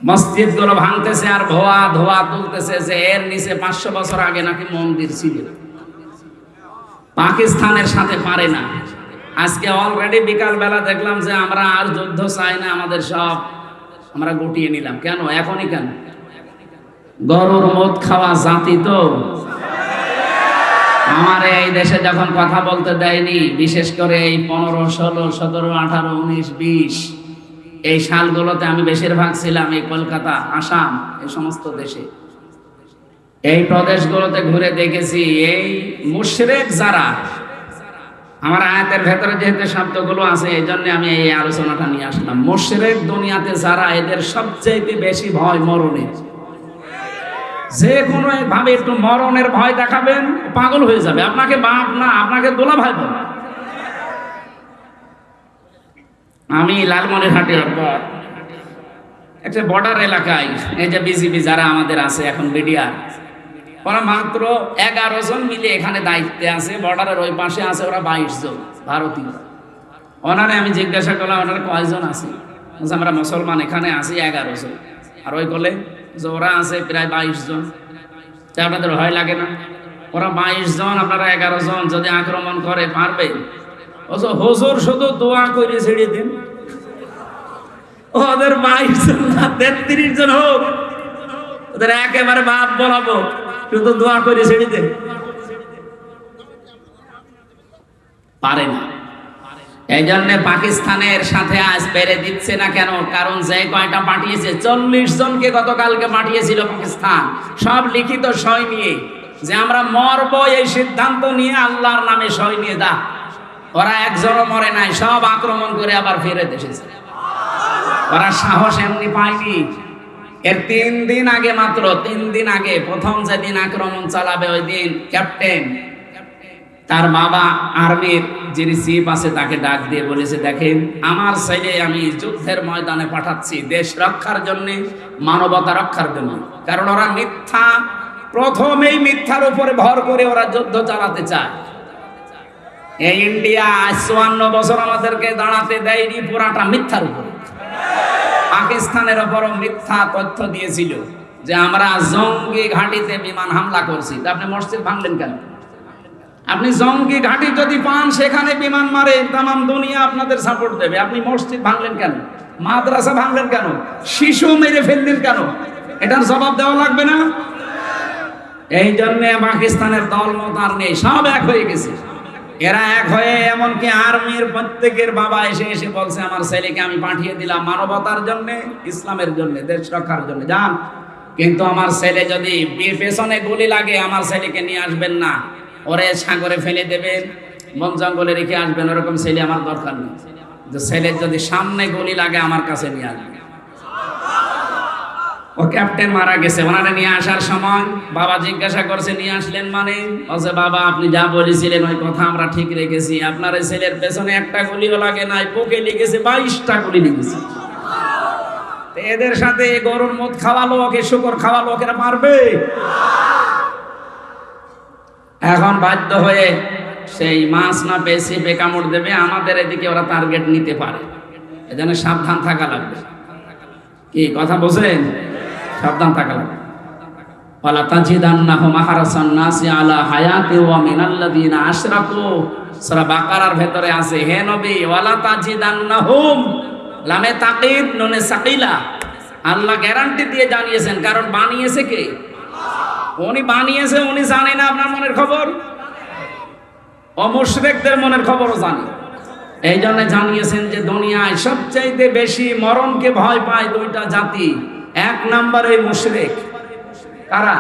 মসজিদ গুলো ভাঙতেছে আর ধোয়া ধোয়া তুলতেছে যে এর নিচে 500 বছর আগে নাকি মন্দির ছিল। পাকিস্তানের সাথে পারে না। আজকে অলরেডি বিকাল বেলা দেখলাম যে আমরা আর যুদ্ধ চাই না, আমাদের সব আমরা গুটিয়ে নিলাম। কেন? এখনই কেন? গরুর মদ খাওয়া জাতি তো। আমার এই দেশে যখন কথা বলতে দেয়নি, বিশেষ করে এই 15, 16, 17, 18, 19, 20 এই সালগুলোতে আমি বেশিরভাগ ছিলাম এই কলকাতা, আসাম, এই সমস্ত দেশে। এই প্রদেশগুলোতে ঘুরে দেখেছি এই মুশরিক যারা, আমার আয়াতের ভেতরে যেহেতু শব্দগুলো আছে এই জন্য আমি এই আলোচনাটা নিয়ে আসলাম। মুশরিক দুনিয়াতে যারা, এদের সবচেয়ে বেশি ভয় মরণের। যে কোনো ভাবে একটু মরণের ভয় দেখাবেন, পাগল হয়ে যাবে। আপনাকে বাপ না, আপনাকে দোলা ভাই বলে। আমি লালমনিরহাটের একটা বর্ডার এলাকায়, এই যে বিজিবি যারা আমাদের আছে এখন, বিডিআর, ওরা মাত্র 11 জন মিলে এখানে দায়িত্বে আছে। বর্ডারের ওই পাশে আছে ওরা 22 জন ভারতীয়। ওনারে আমি জিজ্ঞাসা করলাম, ওনারা কয়জন আছে? আমরা মুসলমান এখানে আছি 11 জন। আর ওই বলে যে ওরা আছে প্রায় 22 জন। তাই আপনাদের ভয় লাগে না? ওরা 22 জন, আপনারা 11 জন, যদি আক্রমণ করে পারবে? হুজুর শুধু দোয়া করে ছেড়ে দিন, ওদের 22 জন না 33 জন হোক, ওদের একেবারে বাপ বলাবো, শুধু দোয়া করে ছেড়ে দেন। পারে না। এই জন্য পাকিস্তানের সাথে আজ পেরে দিচ্ছে না কেন? কারণ যে কয়টা পাঠিয়েছে, 40 জনকে গতকালকে পাঠিয়েছিল পাকিস্তান, সব লিখিত সই নিয়ে যে আমরা মরবো এই সিদ্ধান্ত নিয়ে আল্লাহর নামে সই নিয়ে দা। ওরা একজনও মরে নাই, সব আক্রমণ করে আবার ফেরত এসেছে। ওরা সাহস এমনি পায়নি। এর 3 দিন আগে, মাত্র 3 দিন আগে, প্রথম যেদিন আক্রমণ চালাবে ওই দিন ক্যাপ্টেন তার বাবা আর্মির যিনি চিফ আছে তাকে ডাক দিয়ে বলেছে, দেখেন আমার ছেলে আমি যুদ্ধের ময়দানে পাঠাচ্ছি দেশ রক্ষার জন্য, মানবতা রক্ষার জন্য। কারণ ওরা মিথ্যা, প্রথমেই মিথ্যার উপরে ভর করে ওরা যুদ্ধ চালাতে চায়। এই ইন্ডিয়া 54 বছর আমাদেরকে দাঁড়াতে দেয়নি, পুরাটা মিথ্যার উপরে। পাকিস্তানের ওপরও মিথ্যা তথ্য দিয়েছিল যে আমরা জঙ্গি ঘাঁটিতে বিমান হামলা করছি। তা আপনি মসজিদ ভাঙলেন কেন? আপনি জঙ্গি ঘাঁটি যদি পান সেখানে বিমান মারে, তামাম দুনিয়া আপনাদের সাপোর্ট দেবে। আপনি মসজিদ ভাঙলেন কেন? মাদ্রাসা ভাঙলেন কেন? শিশু মেরে ফেললেন কেন? এটার জবাব দেওয়া লাগবে না? এই জন্য পাকিস্তানের দলমত আর নেই, সব এক হয়ে গেছে। এরা এক হয়ে এমনকি আর্মির প্রত্যেকের বাবা এসে এসে বলছে আমার ছেলেকে আমি পাঠিয়ে দিলাম মানবতার জন্য, ইসলামের জন্য, দেশ রক্ষার জন্য, যান, কিন্তু আমার ছেলে যদি পেছনে গুলি লাগে আমার ছেলেকে নিয়ে আসবেন না, ওরে সাগরে ফেলে দেবেন, বন জঙ্গলে রেখে আসবেন, ওরকম ছেলে আমার দরকার নেই। যে ছেলের যদি সামনে গুলি লাগে আমার কাছে নিয়ে আসবেন। ও ক্যাপ্টেন মারা গেছে, ওনারা নিয়ে আসার সময় বাবা জিজ্ঞাসা করছে নিয়ে আসলেন মানে? বলছে বাবা আপনি যা বলেছিলেন ওই কথা আমরা ঠিক রেখেছি, আপনার এই ছেলের পেছনে একটা গুলিও লাগে নাই, বুকে লেগেছে 22টা গুলি লেগেছে। এদের সাথে গরুর মদ খাওয়ালো, ওকে শুকর খাওয়ালো, ওকে পারবে? এখন বাধ্য হয়ে সেই মাছ না পেয়ে ছিপে কামড় দেবে, আমাদের এদিকে ওরা টার্গেট নিতে পারে, এজন্য সাবধান থাকা লাগবে। কি কথা বলছেন? সাবধান থাকা লাগবে। ওয়ালা তাজিদান্নাহুম আহরাসান নাসি আলা হায়াতি ওয়া মিনাল্লাযিনা আশরাকু, সূরা বাকারার ভেতরে আছে, হে নবী ওয়ালা তাজিদান্নাহুম, লামে তাকিদ নুনে সাকিলা, আল্লাহ গ্যারান্টি দিয়ে জানিয়েছেন, কারণ বানিয়েছে কে? উনি বানিয়েছে, উনি জানে না আপনার মনের খবর? মুশরিকদের মনের খবরও জানে। এই জন্য জানিয়েছেন যে দুনিয়ায় সবচাইতে বেশি মরণকে ভয় পায় দুইটা জাতি, এক নম্বরে মুশরিক। কারা?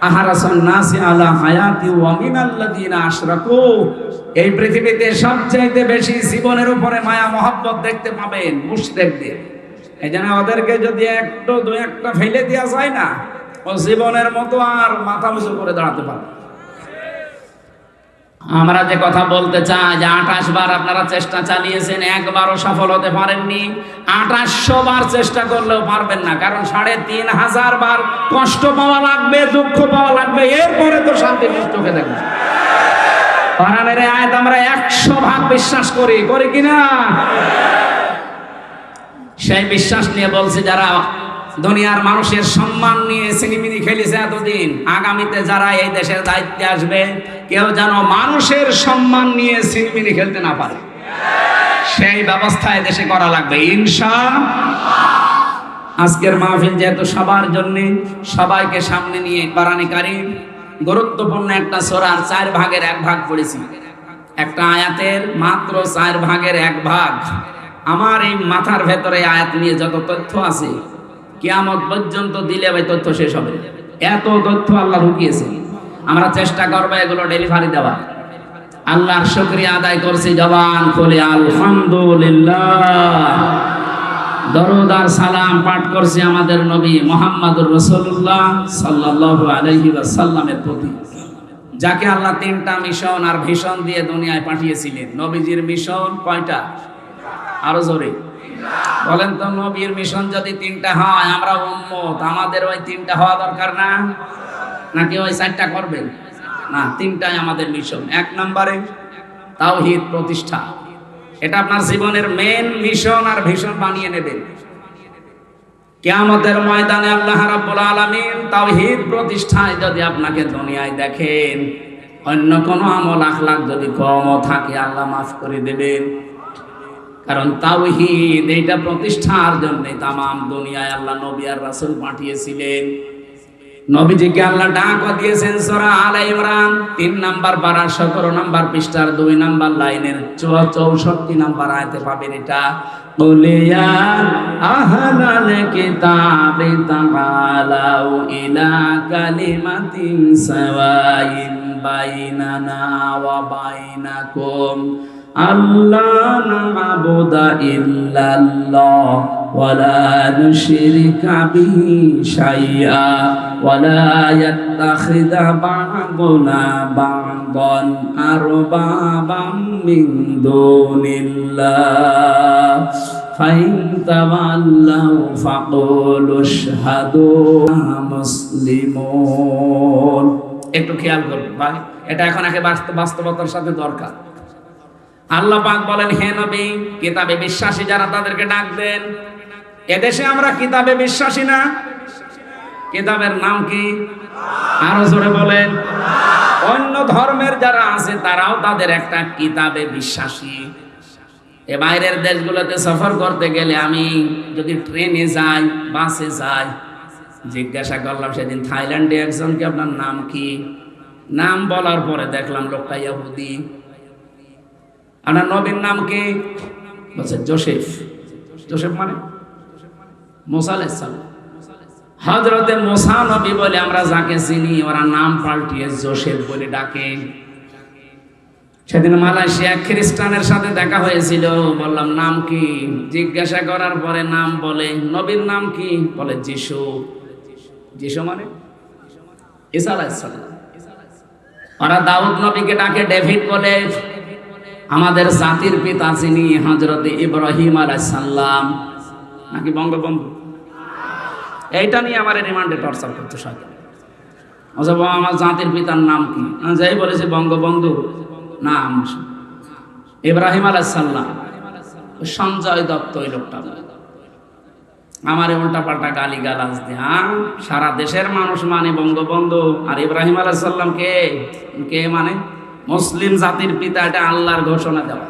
আহরাসান নাসি আলা হায়াতি ওয়া মিনাল্লাযিনা আশরাকু, এই পৃথিবীতে সবচাইতে বেশি জীবনের উপরে মায়া মহব্বত দেখতে পাবেন মুশরিকদের। এই জন্য ওদেরকে যদি একটু দুই একটা ফেলে দেওয়া যায় না, ও জীবনের মতো আর মাথা উঁচু করে দাঁড়াতে পারে। আমরা যে কথা বলতে চাই যে 28 বার আপনারা চেষ্টা চালিয়েছেন, একবারও সফল হতে পারেননি, 2800 বার চেষ্টা করলেও পারবেন না, কারণ 3500 বার কষ্ট পাওয়া লাগবে, দুঃখ পাওয়া লাগবে, এরপরে তো শান্তি চোখে দেখবে। কোরআনের আয়াত আমরা 100% বিশ্বাস করি, করি কিনা? সেই বিশ্বাস নিয়ে বলছি, যারা দুনিয়ার মানুষের সম্মান নিয়ে সিনিমিনি খেলেছে এতদিন, আগামীতে যারা এই দেশের দায়িত্বে আসবে কেউ যেন মানুষের সম্মান নিয়ে সিনিমিনি খেলতে না পারে, সেই ব্যবস্থা দেশে করা লাগবে ইনশাআল্লাহ। আজকের মাহফিল যেহেতু সবার জন্য, সবাইকে সামনে নিয়ে কোরআন কারীম গুরুত্বপূর্ণ একটা সূরার 4 ভাগের 1 ভাগ পড়েছি, একটা আয়াতের মাত্র 4 ভাগের 1 ভাগ। আমার এই মাথার ভেতরে আয়াত নিয়ে যত তথ্য আছে কিয়ামত পর্যন্ত দিলে ওই তথ্য শেষ হবে, এত তথ্য আল্লাহ ঢুকিয়েছে। আমরা চেষ্টা করবো এগুলো ডেলিভারি দেওয়া। আল্লাহর শুকরিয়া আদায় করছি, জবান খুলে আলহামদুলিল্লাহ। দরুদ আর সালাম পাঠ করছি আমাদের নবী মুহাম্মদুর রাসূলুল্লাহ সাল্লাল্লাহু আলাইহি ওয়াসাল্লামের প্রতি, যাকে আল্লাহ 3টা মিশন আর ভিশন দিয়ে দুনিয়ায় পাঠিয়েছিলেন। নবীজির মিশন কয়টা? আরো জোরে বলেন তো। নবীর মিশন যদি 3টা হয়, আমরা উম্মত, আমাদের ওই 3টা হওয়া দরকার না? নাকি ওই 4টা করবেন? না, 3টাই আমাদের মিশন। 1 নম্বরে তাওহীদ প্রতিষ্ঠা, এটা আপনার জীবনের মেন মিশন আর ভিশন বানিয়ে নেবেন। কিয়ামতের ময়দানে আল্লাহ রাব্বুল আলামিন তাওহীদ প্রতিষ্ঠায় যদি আপনাকে দুনিয়ায় দেখেন, অন্য কোনো আমল আখলাক যদি কমও থাকে আল্লাহ মাফ করে দেবেন, কারণ তাওহীদ এইটা প্রতিষ্ঠার জন্য তামাম দুনিয়ায় আল্লাহ নবী আর রাসূল পাঠিয়েছিলেন। নবীজিকে আল্লাহ ডাক দিয়েছেন সূরা আলে ইমরান 3 নাম্বার পারা 17 নাম্বার পৃষ্ঠার 2 নাম্বার লাইনের 64 নাম্বার আয়াতে পাবেন এটা। কুলিয়া আহলাল কিতাবি তাআলাউ ইলা কালিমাতিন সাওয়াইন বাইনানা ওয়া বাইনাকুম আল্লাহ না'বুদা ইল্লাল্লাহ ওয়া লা নুশরিকা বিহি শাইআ ওয়া লা ইয়াত্তাখিযা বা'দুনা বা'দান আরবাবাম মিন দুনিল্লাহ ফাইন তাওয়াল্লাউ ফাকুলু আশহাদু মুসলিমুন। একটু খেয়াল করবেন ভাই, এটা এখন একেবারে বাস্তবতার সাথে দরকার। আল্লাহ পাক বলেন, হে নবী, কিতাবে বিশ্বাসী যারা তাদেরকে ডাক দেন। এদেশে আমরা কিতাবে বিশ্বাসী না, কিতাবের নাম কি? আরো জোরে বলেন। অন্য ধর্মের যারা আছে তারাও তাদের একটা কিতাবে বিশ্বাসী। এ বাইরের দেশগুলোতে সফর করতে গেলে আমি যদি ট্রেনে যাই, বাসে যাই, জিজ্ঞাসা করলাম সেদিন থাইল্যান্ডে একজনকে, আপনার নাম কি? নাম বলার পরে দেখলাম লোকটা ইহুদি। আপনার নবীর নাম কি? বলছে জোসেফ। জোসেফ মানে মুসা আলাইহিস সালাম। হযরতে মুসা নবী বলে আমরা যাকে চিনি, ওরা নাম পাল্টিয়ে জোসেফ বলে ডাকে। সেদিন মালয়েশিয়া খ্রিস্টানের সাথে দেখা হয়েছিল, বললাম নাম কি? জিজ্ঞাসা করার পরে নাম বলে, নবীর নাম কি? বলে যিশু। যিশু মানে ঈসা আলাইহিস সালাম। ওরা দাউদ নবীকে ডাকে ডেভিড বলে। আমাদের জাতির পিতা যিনি হযরতে ইব্রাহিম আলাইহিস সালাম, নাকি বঙ্গবন্ধু? এইটা নিয়ে আমার রিমান্ডে টর্চার করতে সাথে। আমার জাতির পিতার নাম কি? যাই বলেছে বঙ্গবন্ধু নাম ইব্রাহিম আলাইহিস সালাম। সঞ্জয় দত্ত ওই লোকটা আমার উল্টা পাল্টা গালি গালাজ দিয়ে সারা দেশের মানুষ মানে বঙ্গবন্ধু, আর ইব্রাহিম আলাইহিস সালাম কে? কে মানে মুসলিম জাতির পিতা, এটা আল্লাহর ঘোষণা দেওয়া।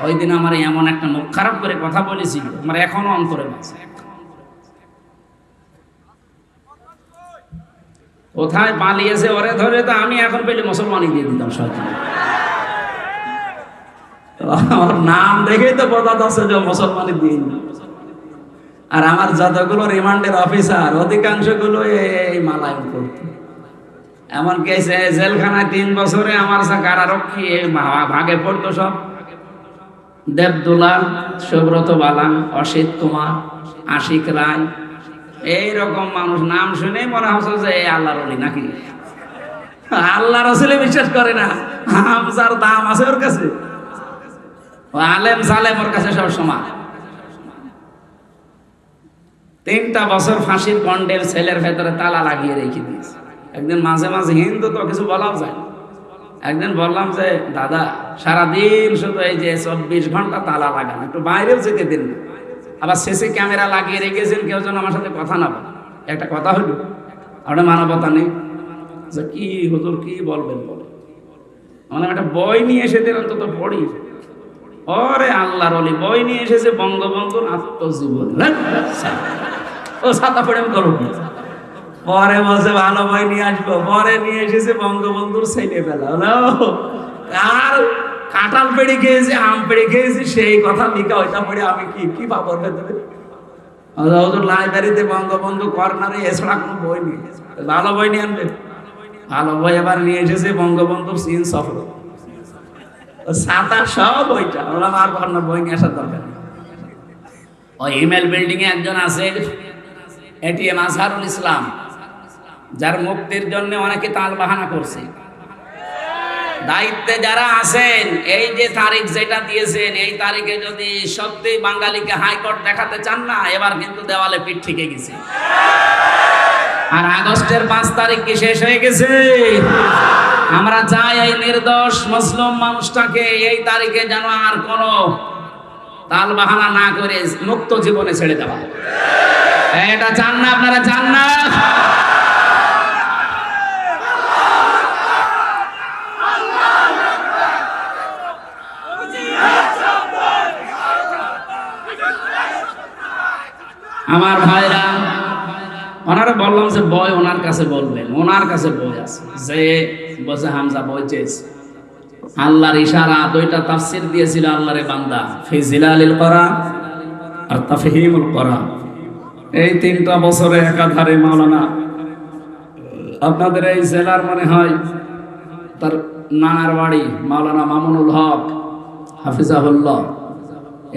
ওই দিন আমার এমন একটা মুখ খারাপ করে কথা বলেছিল, আমার এখনো অন্তরে আছে। কোথায় পালিয়েছে ওরে ধরে তো আমি এখন পেলে মুসলমানই দিয়ে দিতাম সরকার। আমার নাম দেখেই তো বোঝা যাচ্ছে যে মুসলমানই দিয়ে। আর আমার যতগুলো রিমান্ডের অফিসার অধিকাংশ গুলো এই মালায়ন করতো। এমনকি জেলখানায় 3 বছরে আমার কারারক্ষী ভাগে পড়তো সব। দেবদুলা, সুব্রত বালা, অসিত কুমার, আশিক রায়, এইরকম মানুষ নাম শুনেই মনে হচ্ছে যে আল্লাহর ওলি নাকি। আল্লাহ রাসূলে বিশ্বাস করে না, হামজার দাম আছে ওর কাছে, আলেম জালেম ওর কাছে সব সমান। 3টা বছর ফাঁসির গন্ডের ছেলের ভেতরে তালা লাগিয়ে রেখে দিয়েছে। একদিন মাঝে মাঝে হিন্দু তো কিছু বলাও যায়, একদিন বললাম যে দাদা সারাদিন শুধু এই যে 24 ঘন্টা তালা লাগানো, একটু বাইরেও যেতে দিন। আবার সিসি ক্যামেরা লাগিয়ে রেখেছেন, কেউ যেন আমার সাথে কথা না বলে। একটা কথা হইল, আপনার মানবতা নেই যে কি হুজুর কি বলবেন বলে। মানে একটা বই নিয়ে এসে দিন অন্তত পড়ি। ওরে আল্লাহর ওলি বই নিয়ে এসেছে বঙ্গবন্ধুর আত্মজীবন। ও ছাতা পড়ে আমি করব, পরে বলছে ভালো বই নিয়ে আসবো, পরে নিয়ে এসেছে বঙ্গবন্ধুর ছেলেবেলা। হলো আর কাঁঠাল পেড়ে খেয়েছি, আম পেড়ে খেয়েছি, সেই কথা লিখা। ওইটা পড়ে আমি কি পাবো ভেতরে? লাইব্রেরিতে বঙ্গবন্ধু কর্নারে এছাড়া কোনো বই নেই। ভালো বই নিয়ে আনবে। ভালো বই এবার নিয়ে এসেছে বঙ্গবন্ধুর সিন সফর, ছাতা সব ওইটা। বললাম আর কর্নার বই নিয়ে আসার দরকার নেই। ওই ইমেল বিল্ডিং এ একজন আছে এটিএম আজহারুল ইসলাম, যার মুক্তির জন্য অনেকে তাল বাহানা করছে। দায়িত্বে যারা আছেন, এই যে তারিখ যেটা দিয়েছেন, এই তারিখে যদি সত্যি বাঙালিকে হাইকোর্ট দেখাতে চান না, এবার কিন্তু দেওয়ালে পিঠ থেকে গেছে। আর আগস্টের 5 তারিখ কি শেষ হয়ে গেছে? আমরা চাই এই নির্দোষ মুসলিম মানুষটাকে এই তারিখে যেন আর কোনো তাল বাহানা না করে মুক্ত জীবনে ছেড়ে দেওয়া। এটা চান না আপনারা? চান না? আমার ভাইরা, ওনারা বললাম যে বই ওনার কাছে বলবেন, ওনার কাছে বই আছে। যে বসে হামজা বই চেয়েছে, আল্লাহর ইশারা 2টা তাফসীর দিয়েছিল আল্লাহরে বান্দা, ফি জিলালিল কোরআন আর তাফহিমুল কোরআন। এই 3টা বছরে একাধারে মাওলানা আপনাদের এই জেলার মনে হয় তার নানার বাড়ি মাওলানা মামুনুল হক হাফিজাহুল্লাহ,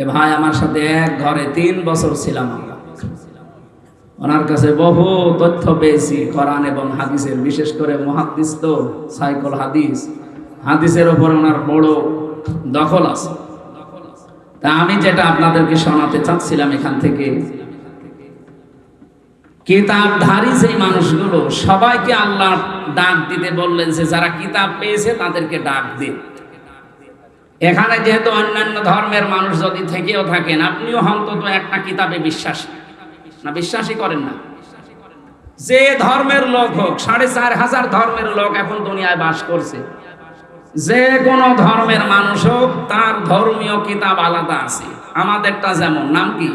এ ভাই আমার সাথে এক ঘরে 3 বছর ছিলাম। ওনার কাছে বহু তথ্য পেয়েছি কোরআন এবং হাদিসের, বিশেষ করে মুহাদ্দিস তো সাইকল হাদিস, হাদিসের উপর ওনার বড় দখল আছে। তা আমি যেটা আপনাদেরকে শোনাতে চাচ্ছিলাম এখান থেকে, কিতাবধারী সেই মানুষগুলো সবাইকে আল্লাহ ডাক দিতে বললেন যে যারা কিতাব পেয়েছে তাদেরকে ডাক দিন। এখানে যেহেতু অন্যান্য ধর্মের মানুষ যদি থেকেও থাকেন, আপনিও অন্তত একটা কিতাবে বিশ্বাসী না? বিশ্বাসী করেন না? যে ধর্মের লোক হোক, 4500 ধর্মের লোক এখন দুনিয়ায় বাস করছে, যে কোনো ধর্মের মানুষ হোক, তার ধর্মীয় কিতাব আলাদা আছে। আমাদেরটা যেমন, নাম কি?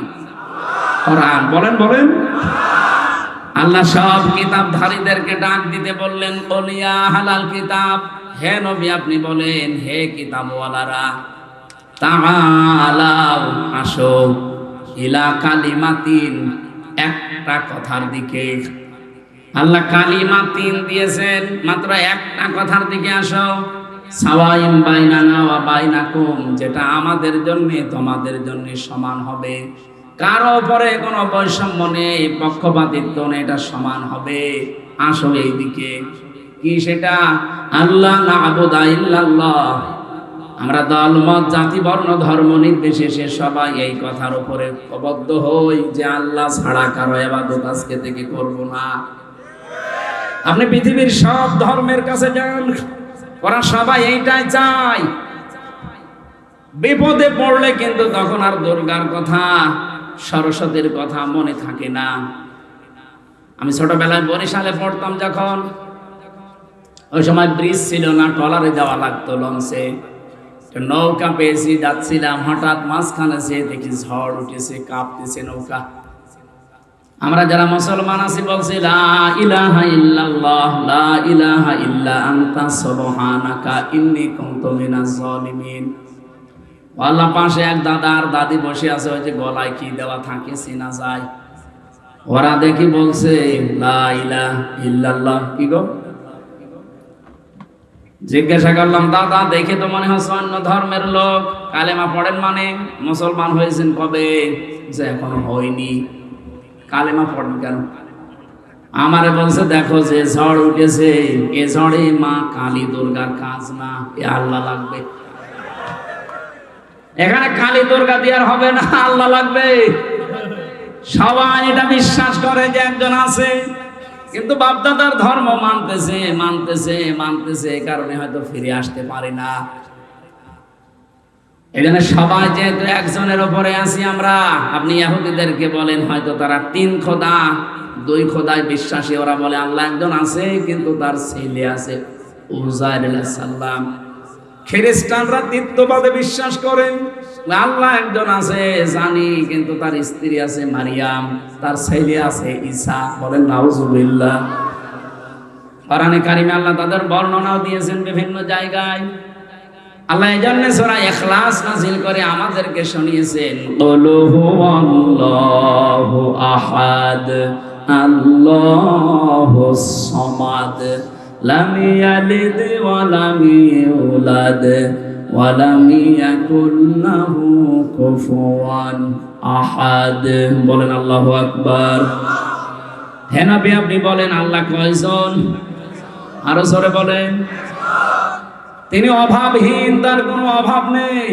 কোরআন। বলেন বলেন। আল্লাহ সব কিতাবধারীদেরকে ডাক দিতে বললেন, ওলিয়া হালাল কিতাব, হে নবী আপনি বলেন, হে কিতাবওয়ালারা, তাআলাও আসো, ইলা কালিমাতিন, একটা কথার দিকে। আল্লাহ কালিমাতিন দিয়েছেন, মাত্র একটা কথার দিকে আসো। সাওয়াইন বাইনানা ওয়া বাইনাকুম, যেটা আমাদের জন্য তোমাদের জন্য সমান হবে, কারো উপরে কোনো বৈষম্য নেই, পক্ষপাতিত্ব নেই, এটা সমান হবে। আসো এইদিকে। কি সেটা? আল্লাহ না'বুদা ইল্লাল্লাহ, আমরা দল মত জাতি বর্ণ ধর্ম নির্বিশেষে সবাই এই কথার উপরে ঐক্যবদ্ধ হই যে আল্লাহ ছাড়া কারো ইবাদত আজকে থেকে করব না। আপনি পৃথিবীর সব ধর্মের কাছে যান, ওরা সবাই এইটাই চায়। বিপদে পড়লে কিন্তু তখন আর দুর্গার কথা, সরস্বতীর কথা মনে থাকে না। আমি ছোটবেলায় বরিশালে পড়তাম যখন, ওই সময় ব্রিজ ছিল না, ট্রলারে যাওয়া লাগতো, লঞ্চে। নৌকা পেয়েছি, যাচ্ছিলাম, হঠাৎ মাঝখানে সে দেখি ঝড় উঠেছে, কাঁপতেছে নৌকা। আমরা যারা মুসলমান আছি বলছি, লা ইলাহা ইল্লাল্লাহ, লা ইলাহা ইল্লা আনতা সুবহানাকা ইন্নী কুনতু মিনাজ জালিমিন। আল্লাহ পাশে এক দাদা আর দাদি বসে আছে, ওই যে গলায় কি দেওয়া থাকে চেনা যায়। ওরা দেখি বলছে লা ইলাহা ইল্লাল্লাহ। কি গো? জিজ্ঞাসা করলাম, দাদা দেখে তো মনে হচ্ছে অন্য ধর্মের লোক, কালেমা পড়েন মানে? মুসলমান হয়েছেন কবে? যে এখনো হয়নি। কালেমা পড়েন কেন? আমারে বলছে, দেখো যে ঝড় উঠেছে, এ ঝড়ে মা কালী দুর্গার কাজ না, এ আল্লাহ লাগবে। এখানে কালী দুর্গা দিয়ার হবে না, আল্লাহ লাগবে। সবাই এটা বিশ্বাস করে যে একজন আছে, কিন্তু বাপদাদার ধর্ম মানতেছে মানতেছে মানতেছে, এই কারণে হয়তো ফিরে আসতে পারে না। এই জন্য সবাই যেহেতু একজনের উপরে আছি আমরা। আপনি ইহুদিদেরকে বলেন, হয়তো তারা 3 খোদা 2 খোদায় বিশ্বাসী, ওরা বলে আল্লাহ একজন আছে কিন্তু তার ছেলে আছে, উযাইর আলাইহিস সালাম। খ্রিস্টানরা দ্বিত্ববাদে বিশ্বাস করেন, আল্লাহ একজন আছে জানি, কিন্তু তার স্ত্রী আছে মারিয়াম, তার ছেলে আছে ঈসা। বলেন নাউজুবিল্লাহ। কোরআনে কারিমে আল্লাহ তাদের বর্ণনাও দিয়েছেন বিভিন্ন জায়গায়। আল্লাহ এজন্য সূরা ইখলাস নাযিল করে আমাদেরকে শুনিয়েছেন, কুলু হুয়াল্লাহু আহাদ আল্লাহুস সামাদ লাম ইয়ালিদ ওয়া লাম ইউলাদ ওয়া লাম ইয়াকুল লাহু কুফুয়ান আহাদ। বলেন আল্লাহু আকবার। হে নবী আপনি বলেন, আল্লাহ কয়জন? আরো জোরে বলেন। তিনি অভাবহীন, তার কোনো অভাব নেই।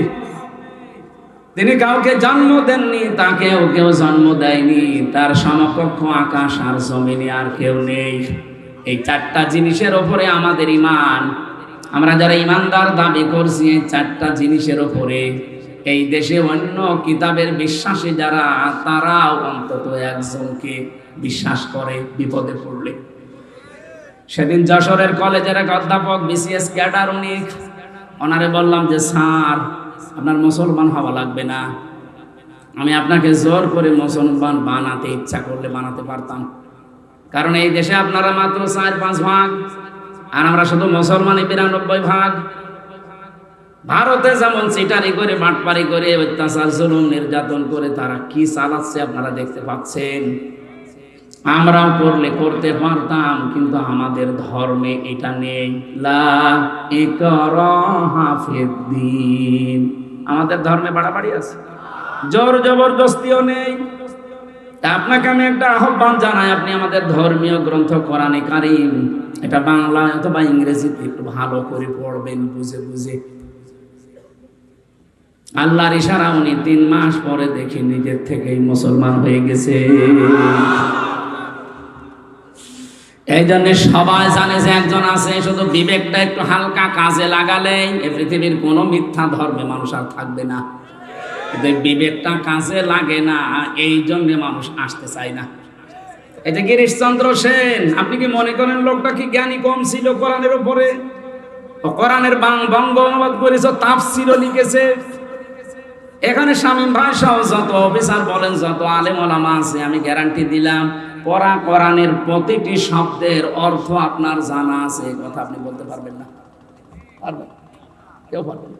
তিনি কাউকে জন্ম দেননি, তাকেও কেউ জন্ম দেয়নি। তার সমকক্ষ আকাশ আর জমিনে আর কেউ নেই। এই 4টা জিনিসের উপরে আমাদের ঈমান। আমরা যারা ঈমানদার দাবি করছি, এই 4টা জিনিসের উপরে এই দেশে অন্য কিতাবের বিশ্বাসী যারা, তারাও অন্তত একজনকে বিশ্বাস করে বিপদে পড়লে। সেদিন যশোরের কলেজের এক অধ্যাপক বিসিএস ক্যাডার, ওনারে বললাম যে স্যার আপনার মুসলমান হওয়া লাগবে না, আমি আপনাকে জোর করে মুসলমান বানাতে ইচ্ছা করলে বানাতে পারতাম। কারণ এই দেশে আপনারা মাত্র 4-5 ভাগ, আর আমরা শুধু মুসলমানই 92 ভাগ। ভারতে যেমন চিটারি করে, বাটপারি করে, অত্যাচার জুলুম নির্যাতন করে তারা কি চালাচ্ছে আপনারা দেখতে পাচ্ছেন। আমরাও করলে করতে পারতাম, কিন্তু আমাদের ধর্মে এটা নেই। লা ইকরাহা ফিদ্দীন। আমাদের ধর্মে বাড়াবাড়ি আছে, জোর জবরদস্তিও নেই। তা আপনাকে আমি একটা আহ্বান জানাই, আপনি আমাদের ধর্মীয় গ্রন্থ কোরআনে কারীম, এটা বাংলা অথবা ইংরেজিতে একটু ভালো করে পড়বেন, বুঝে বুঝে। আল্লাহর ইশারা উনি 3 মাস পরে দেখি নিজের থেকেই মুসলমান হয়ে গেছে। এই জন্য সবাই জানে যে একজন আছে, শুধু বিবেকটা একটু হালকা কাজে লাগালেই এই পৃথিবীর কোনো মিথ্যা ধর্মে মানুষ আর থাকবে না। কিন্তু বিবেকটা কাজে লাগে না, এই জন্য মানুষ আসতে চায় না। এই যে গিরিশচন্দ্র সেন, আপনি কি মনে করেন লোকটা কি জ্ঞানী কম ছিল কোরআনের উপরে? কোরআনের বঙ্গ অনুবাদ করেছে, তাফসীরও লিখেছে। এখানে শামীম ভাই সহ যত অফিসার বলেন, যত আলেম ওলামা আছে, আমি গ্যারান্টি দিলাম কোরআনের প্রতিটি শব্দের অর্থ আপনার জানা আছে, কথা আপনি বলতে পারবেন না? পারবেন? কেউ পারবেন না।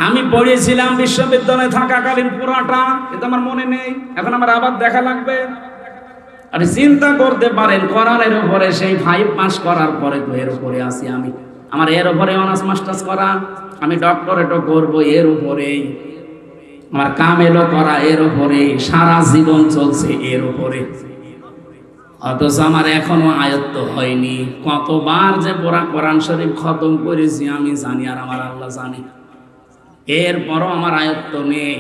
আমি পড়েছিলাম বিশ্ববিদ্যালয়ে থাকাকালীন পুরাটা, কিন্তু আমার মনে নেই, এখন আমার আবার দেখা লাগবে। আপনি চিন্তা করতে পারেন, কোরআনের উপরে সেই 5 পাস করার পরে তো এর উপরে আছি আমি, আমার এর উপরে অনার্স মাস্টার্স করা, আমি ডক্টরেটও করবো এর উপরেই, আমার কামেলও করা এর উপরে, সারা জীবন চলছে এর উপরে, অথচ আমার এখনো আয়ত্ত হয়নি। কতবার যে পুরা কোরআন শরীফ খতম করেছি আমি জানি, আর আমার আল্লাহ জানে, এরপরও আমার আয়ত্ত নেই।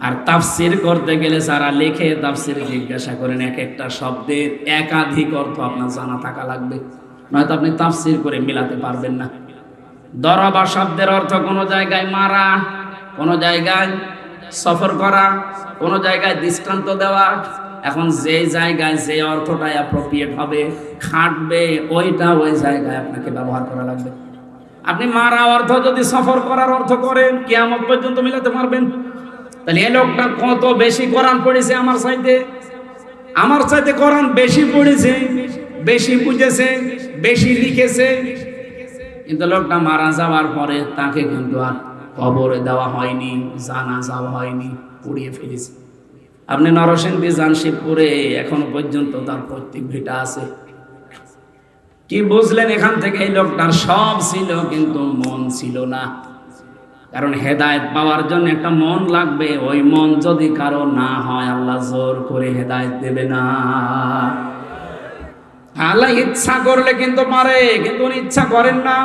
আর তাফসির করতে গেলে যারা লেখে তাফসির জিজ্ঞাসা করেন, এক একটা শব্দের একাধিক অর্থ আপনার জানা থাকা লাগবে, নয়তো আপনি তাফসির করে মিলাতে পারবেন না। দরবা শব্দের অর্থ কোনো জায়গায় মারা, কোনো জায়গায় সফর করা, কোনো জায়গায় দৃষ্টান্ত দেওয়া। এখন যে জায়গায় যে অর্থটা অ্যাপ্রোপ্রিয়েট হবে, খাটবে, ওইটা ওই জায়গায় আপনাকে ব্যবহার করা লাগবে। আপনি মারা অর্থ যদি সফর করার অর্থ করেন, কিয়ামত পর্যন্ত মিলাতে পারবেন? তাহলে এই লোকটা কত বেশি কোরআন পড়েছে আমার চাইতে কোরআন বেশি পড়েছে, বেশি বুঝেছে, বেশি লিখেছে, কিন্তু লোকটা মারা যাওয়ার পরে তাকে কিন্তু আর কবরে দেওয়া হয়নি, জানাজা হয়নি, পুড়িয়ে ফেলেছে। আপনি নরসিংদী যান, শিবপুরে এখনো পর্যন্ত তার প্রত্যেক ভিটা আছে। কি বুঝলেন এখান থেকে? এই লোকটার সব ছিল কিন্তু মন ছিল না। কারণ হেদায়েত পাওয়ার জন্য একটা মন লাগবে, ওই মন যদি কারো না হয় আল্লাহ জোর করে হেদায়েত দেবে না। আল্লাহ ইচ্ছা করলে কিন্তু পারে, কিন্তু উনি ইচ্ছা করেন না।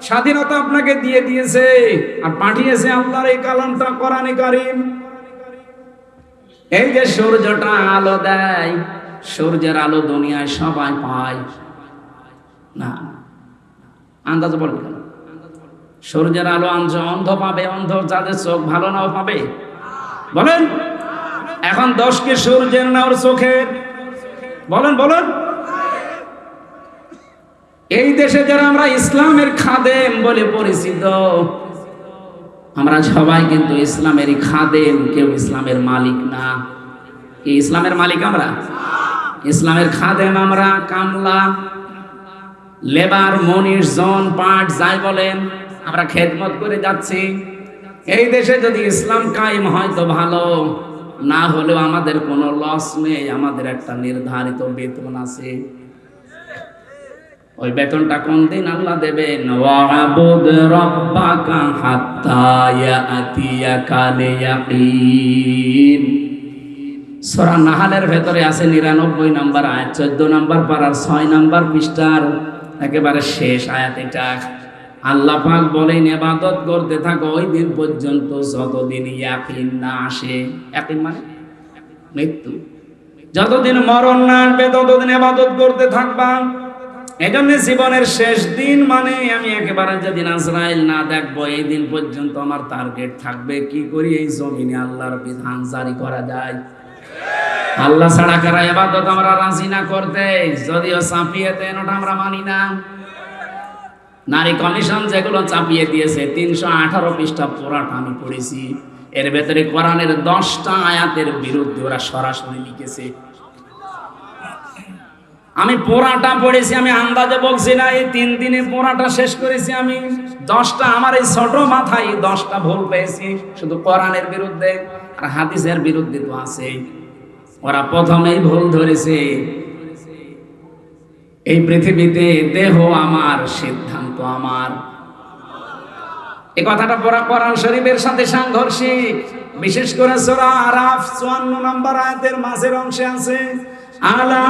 স্বাধীনতা আপনাকে দিয়ে দিয়েছে আর পাঠিয়েছে আল্লাহর এই কালামটা, কোরআনে কারীম। এই যে সূর্যটা আলো দেয়, সূর্যের আলো দুনিয়ায় সবাই পায় না, আন্দাজ বলেন কেন? সূর্যের আলো অন্ধ পাবে, অন্ধ যাদের চোখ ভালো নাও পাবে, বলেন? এখন দোষ কি সূর্যের না ওর চোখের? বলেন বলেন। এই দেশে যারা আমরা ইসলামের খাদেম বলে পরিচিত, আমরা সবাই কিন্তু ইসলামেরই খাদেম, কেউ ইসলামের মালিক না। কি ইসলামের মালিক আমরা? ইসলামের খাদেম আমরা, কামলা, লেবার, মনিশ, জন, পাট যাই বলেন, আমরা খেদমত করে যাচ্ছি। এই দেশে যদি ইসলাম কায়েম হয় তো ভালো, না হলেও আমাদের কোনো লস নেই, আমাদের একটা নির্ধারিত বেতন আছে। ওই বেতনটা কোন দিন আল্লাহ দেবেন? ওয়া'বুদ রাব্বাকা হাত্তা ইয়াতিয়াকাল ইয়াকিন। সূরা নাহলের ভেতরে আছে 99 নম্বর আয়াত, 14 নম্বর পারার 6 নম্বর পৃষ্ঠার একেবারে শেষ আয়াত এটা। আল্লাহ পাক বলেন, ইবাদত করতে থাকো ওই দিন পর্যন্ত যতদিন ইয়াকিন না আসে। ইয়াকিন মানে মৃত্যু। যতদিন মরণ না আসবে ততদিন ইবাদত করতে থাকবা। এজন্য জীবনের শেষ দিন মানে আমি একেবারে যেদিন আজরাইল না দেখবো, এই দিন পর্যন্ত আমার টার্গেট থাকবে কি করি এই জমিনে আল্লাহর বিধান জারি করা যায়। আল্লাহ ছাড়া কারা ইবাদত আমরা রাজি না করতে, যদিও চাপিয়ে দেন, ওটা আমরা মানি না। নারী কমিশন যেগুলো চাপিয়ে দিয়েছে, 318 পৃষ্ঠা পুরাটা আমি পড়েছি, এর ভেতরে কোরআনের 10টা আয়াতের বিরুদ্ধে ওরা সরাসরি লিখেছে। আমি পোড়াটা পড়েছি, আমি আন্দাজে বলছি না, এই 3 দিনে পোড়াটা শেষ করেছি আমি। 10টা আমার এই ছোট মাথায় 10টা ভুল পেয়েছি, শুধু কোরআনের বিরুদ্ধে, আর হাদিসের বিরুদ্ধে তো আছে। ওরা প্রথমেই ভুল ধরেছে, এই পৃথিবীতে দেহ আমার, সিদ্ধান্ত আমার। এই কথাটা পড়া কোরআন শরীফের সাথে সাংঘর্ষিক, বিশেষ করে সূরা আরাফ 54 নম্বর আয়াতের মাঝের অংশে আছে, আলা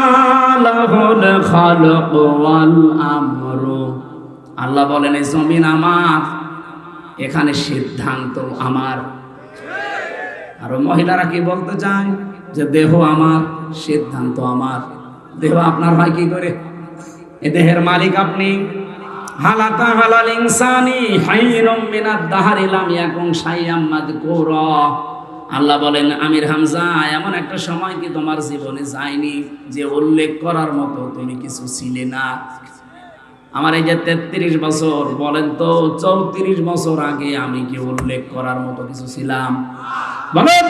লাহুল খালকু ওয়াল আমরু। আল্লাহ বলেন এই জমিন আমার, এখানে সিদ্ধান্ত আমার। আর মহিলারা কি বলতে চায়? যে দেহ আমার, সিদ্ধান্ত আমার। দেহ আপনার হয় কি করে? এ দেহের মালিক আপনি। হালাতা হালাল ইনসানি হাইনুম মিনাদ দাহরি লাম ইয়াকুন শাইআম মাযকুরা। আল্লাহ বলেন, আমির হামজা, এমন একটা সময় কি তোমার জীবনে যায়নি যে উল্লেখ করার মতো তুমি কিছু ছিলে না? আমার এই যে 33 বছর, বলেন তো 34 বছর আগে আমি কি উল্লেখ করার মতো কিছু ছিলাম? বলেন।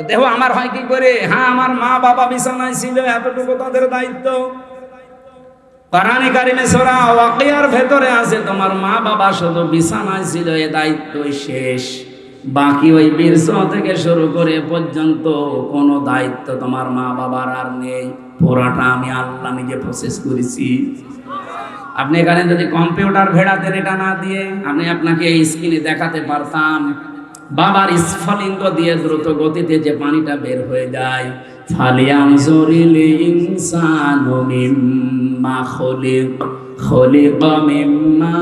দেহ আমার হয় কি করে? হ্যাঁ, আমার মা বাবা বিছানায় ছিল, এতটুকু তাদের দায়িত্ব। কোরআনে কারিমে সূরা ওয়াকিয়ার ভেতরে আছে তোমার মা বাবা শুধু বিছানায় ছিল, এ দায়িত্বই শেষ। বাকি ওই বীর্য থেকে শুরু করে পর্যন্ত কোনো দায়িত্ব তোমার মা বাবার আর নেই। পুরাটা আমি আল্লাহ নিজে প্রসেস করেছি। আপনি এখানে যদি কম্পিউটার ভেড়াতেন, এটা না দিয়ে আমি আপনাকে এই স্ক্রিনে দেখাতে পারতাম বাবার স্ফলিঙ্গ দিয়ে দ্রুত গতিতে যে পানিটা বের হয়ে যায়। ফালিয়ানজুরিল ইনসানু মিম্মা খুলিকা মিম্মা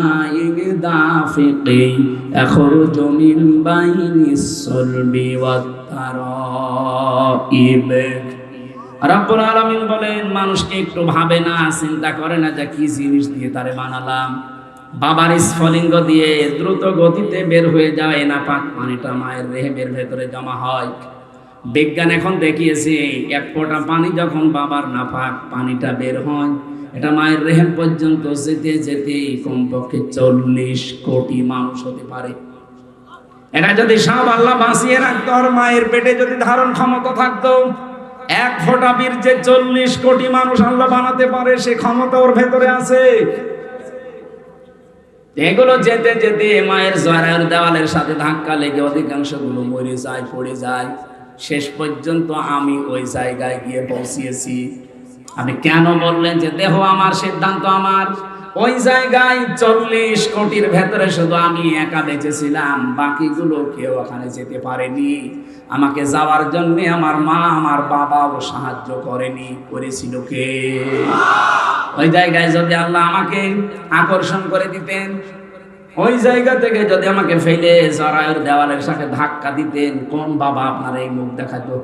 দাফিকিন ইয়াখরুজু মিন বাইনিস সুলবি ওয়াত তারাইব। রব্বুল আলামিন বলেন, মানুষকে একটু ভাবে না, চিন্তা করে না যে কি জিনিস দিয়ে তারে বানালাম। বাবার স্ফলিঙ্গ দিয়ে দ্রুত গতিতে বের হয়ে যায় নাপাক পানিটা মায়ের রেহেমের ভেতরে জমা হয়। বিজ্ঞান এখন দেখিয়েছে, এক ফোঁটা পানি যখন বাবার নাপাক পানিটা বের হয়, এটা মায়ের রেহেম পর্যন্ত যেতে যেতে কমপক্ষে 40 কোটি মানুষ হতে পারে। এটা যদি সব আল্লাহ বাঁচিয়ে রাখতো, আর মায়ের পেটে যদি ধারণ ক্ষমতা থাকতো, এক ফোঁটা বীর্যে 40 কোটি মানুষ আল্লাহ বানাতে পারে, সে ক্ষমতা ওর ভেতরে আছে। এগুলো যেতে যেতে মায়ের জরায়ুর দেওয়ালের সাথে ধাক্কা লেগে অধিকাংশগুলো মরে যায়, পড়ে যায়। শেষ পর্যন্ত আমি ওই জায়গায় গিয়ে পৌঁছিয়েছি। আপনি কেন বললেন যে দেহ আমার, সিদ্ধান্ত আমার? ওই জায়গায় 40 কোটির ভেতরে শুধু আমি একা বেঁচেছিলাম, বাকিগুলো কেউ ওখানে যেতে পারেনি। আমাকে যাওয়ার জন্য আমার মা আমার বাবাও সাহায্য করেনি, করেছিল কে? ওই জায়গায় যদি আল্লাহ আমাকে আকর্ষণ করে দিতেন, ওই জায়গা থেকে যদি আমাকে ফেলে জরায়ুর দেওয়ালের সাথে ধাক্কা দিতেন, কোন বাবা আপনার এই মুখ দেখাতো?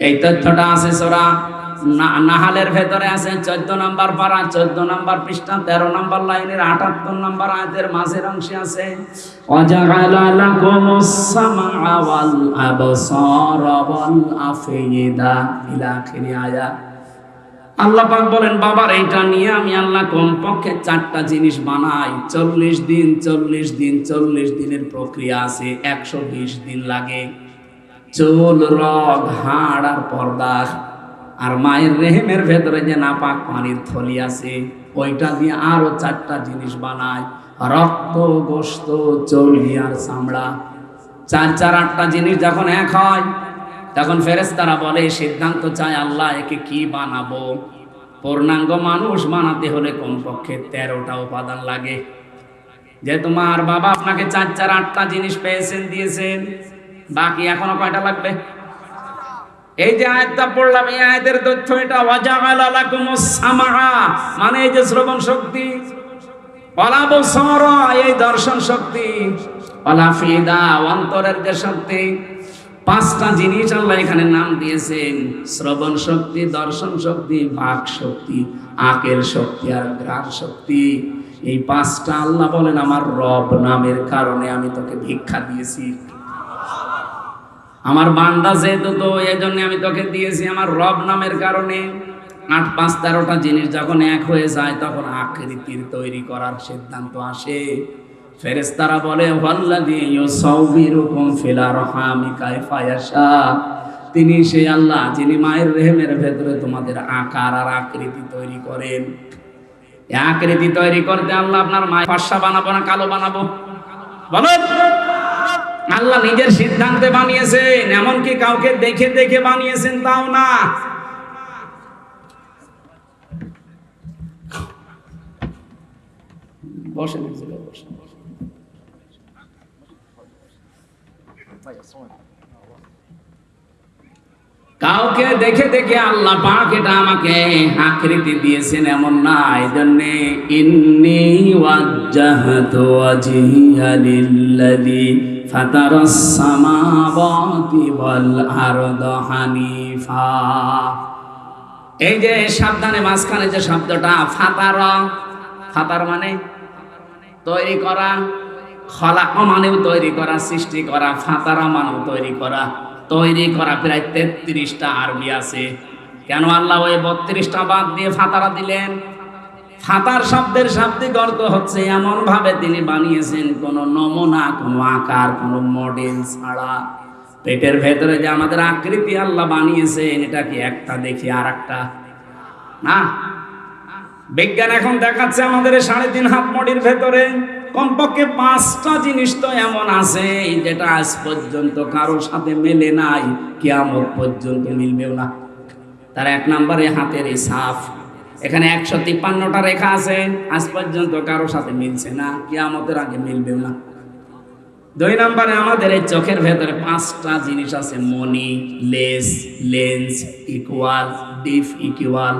এই তথ্যটা আছে সূরা নাহালের ভেতরে আছে 14 নম্বর পারা, 14 নম্বর পৃষ্ঠা, 13 নম্বর লাইনের 78 নম্বর আয়াতের মাঝের অংশে আছে, ওয়াজাআলা লাকুমুস সামআ ওয়াল আবসারা ওয়াল আফইদা ইলা আখিরি আয়াত। আল্লাহ পাক বলেন, বাবার এইটা নিয়ে আমি আল্লাহ কমপক্ষে 4টা জিনিস বানাই। 40 দিন 40 দিন 40 দিনের প্রক্রিয়া আছে, 120 দিন লাগে। চুল, রগ, হাড় আর পর্দা, আর মায়ের রেহেমের ভেতরে যে নাপাক পানির থলি আছে, ওইটা দিয়ে আরো 4টা জিনিস বানায়, রক্ত, গোশত, চর্বি আর চামড়া। 8টা জিনিস যখন এক হয়, তখন ফেরেশতারা বলে, সিদ্ধান্ত চায় আল্লাহ একে কি বানাবো। পূর্ণাঙ্গ মানুষ বানাতে হলে কমপক্ষে 13টা উপাদান লাগে। যে তোমার বাবা আপনাকে 8টা জিনিস পেয়েছেন, দিয়েছেন, বাকি এখনো কয়টা লাগবে? এই যে আয়াতটা পড়লাম, এই আয়াতের তথ্য এটা। ওয়াজাআলা লাকুমুস সামআ মানে এই যে শ্রবণ শক্তি, ওয়াল আবসারা এই দর্শন শক্তি, ওয়াল আফইদা অন্তরের যে শক্তি। 5টা জিনিস আল্লাহ এখানে নাম দিয়েছেন, শ্রবণ শক্তি, দর্শন শক্তি, বাক শক্তি, আকেল শক্তি আর গ্রাণ শক্তি। এই 5টা আল্লাহ বলেন আমার রব নামের কারণে আমি তোকে ভিক্ষা দিয়েছি। আমার বান্দা যেহেতু, তো এই জন্য আমি তোকে দিয়েছি আমার রব নামের কারণে। 8, 5, 13টা জিনিস যখন এক হয়ে যায়, তখন আকৃতির তৈরি করার সিদ্ধান্ত আসে। ফেরেশতারা বলে, ওয়াল্লাযী ইউসাউবিরুকুম ফিল আরহামি কাইফা ইয়াশা, তিনি সেই আল্লাহ যিনি মায়ের রেহেমের ভেতরে তোমাদের আকার আর আকৃতি তৈরি করেন। এই আকৃতি তৈরি করতে আল্লাহ আপনার মায়ের ফর্সা বানাবো না কালো বানাবো? বলেন। আল্লাহ নিজের সিদ্ধান্তে বানিয়েছেন, এমনকি কাউকে দেখে দেখে বানিয়েছেন তাও না। বসেন, বসেন। কাউকে দেখে দেখে আল্লাহ পাক এটা আমাকে আকৃতি দিয়েছেন এমন না। এজন্য ইন্নী ওয়াজ্জাহতু ওয়াজহিয়া লিল্লাযী ফাতারাস সামাওয়াতি ওয়াল আরদা হানিফা। এই যে সাবধানে মাঝখানে যে শব্দটা ফাতারা, ফাতার মানে তৈরি করা, খলাক মানেও তৈরি করা, সৃষ্টি করা, ফাতারা মানেও তৈরি করা। তৈরি করা প্রায় 33টা আরবি আছে। কেন আল্লাহ ওই 32টা বাদ দিয়ে ফাতারা দিলেন? ফাতার শব্দের শাব্দিক অর্থ হচ্ছে এমন ভাবে তিনি বানিয়েছেন, কোনো নমুনা, কোনো আকার, কোনো মডেল ছাড়া। পেটের ভেতরে যে আমাদের আকৃতি আল্লাহ বানিয়েছেন, এটা কি একটা দেখি আর একটা না। বিজ্ঞান এখন দেখাচ্ছে আমাদের 3.5 হাত বডির ভেতরে কমপক্ষে 5টা জিনিস তো এমন আছে যেটা আজ পর্যন্ত কারোর সাথে মেলে নাই, কিয়ামত পর্যন্ত মিলবেও না। তার 1 নম্বরে হাতের এই ছাপ, এখানে 153টা রেখা আছে, আজ পর্যন্ত কারোর সাথে মিলছে না, কিয়ামতের আগে মিলবেও না। 2 নম্বরে আমাদের এই চোখের ভেতরে 5টা জিনিস আছে, মনি, লেস, লেন্স, ইকুয়াল, ডিফ ইকুয়াল,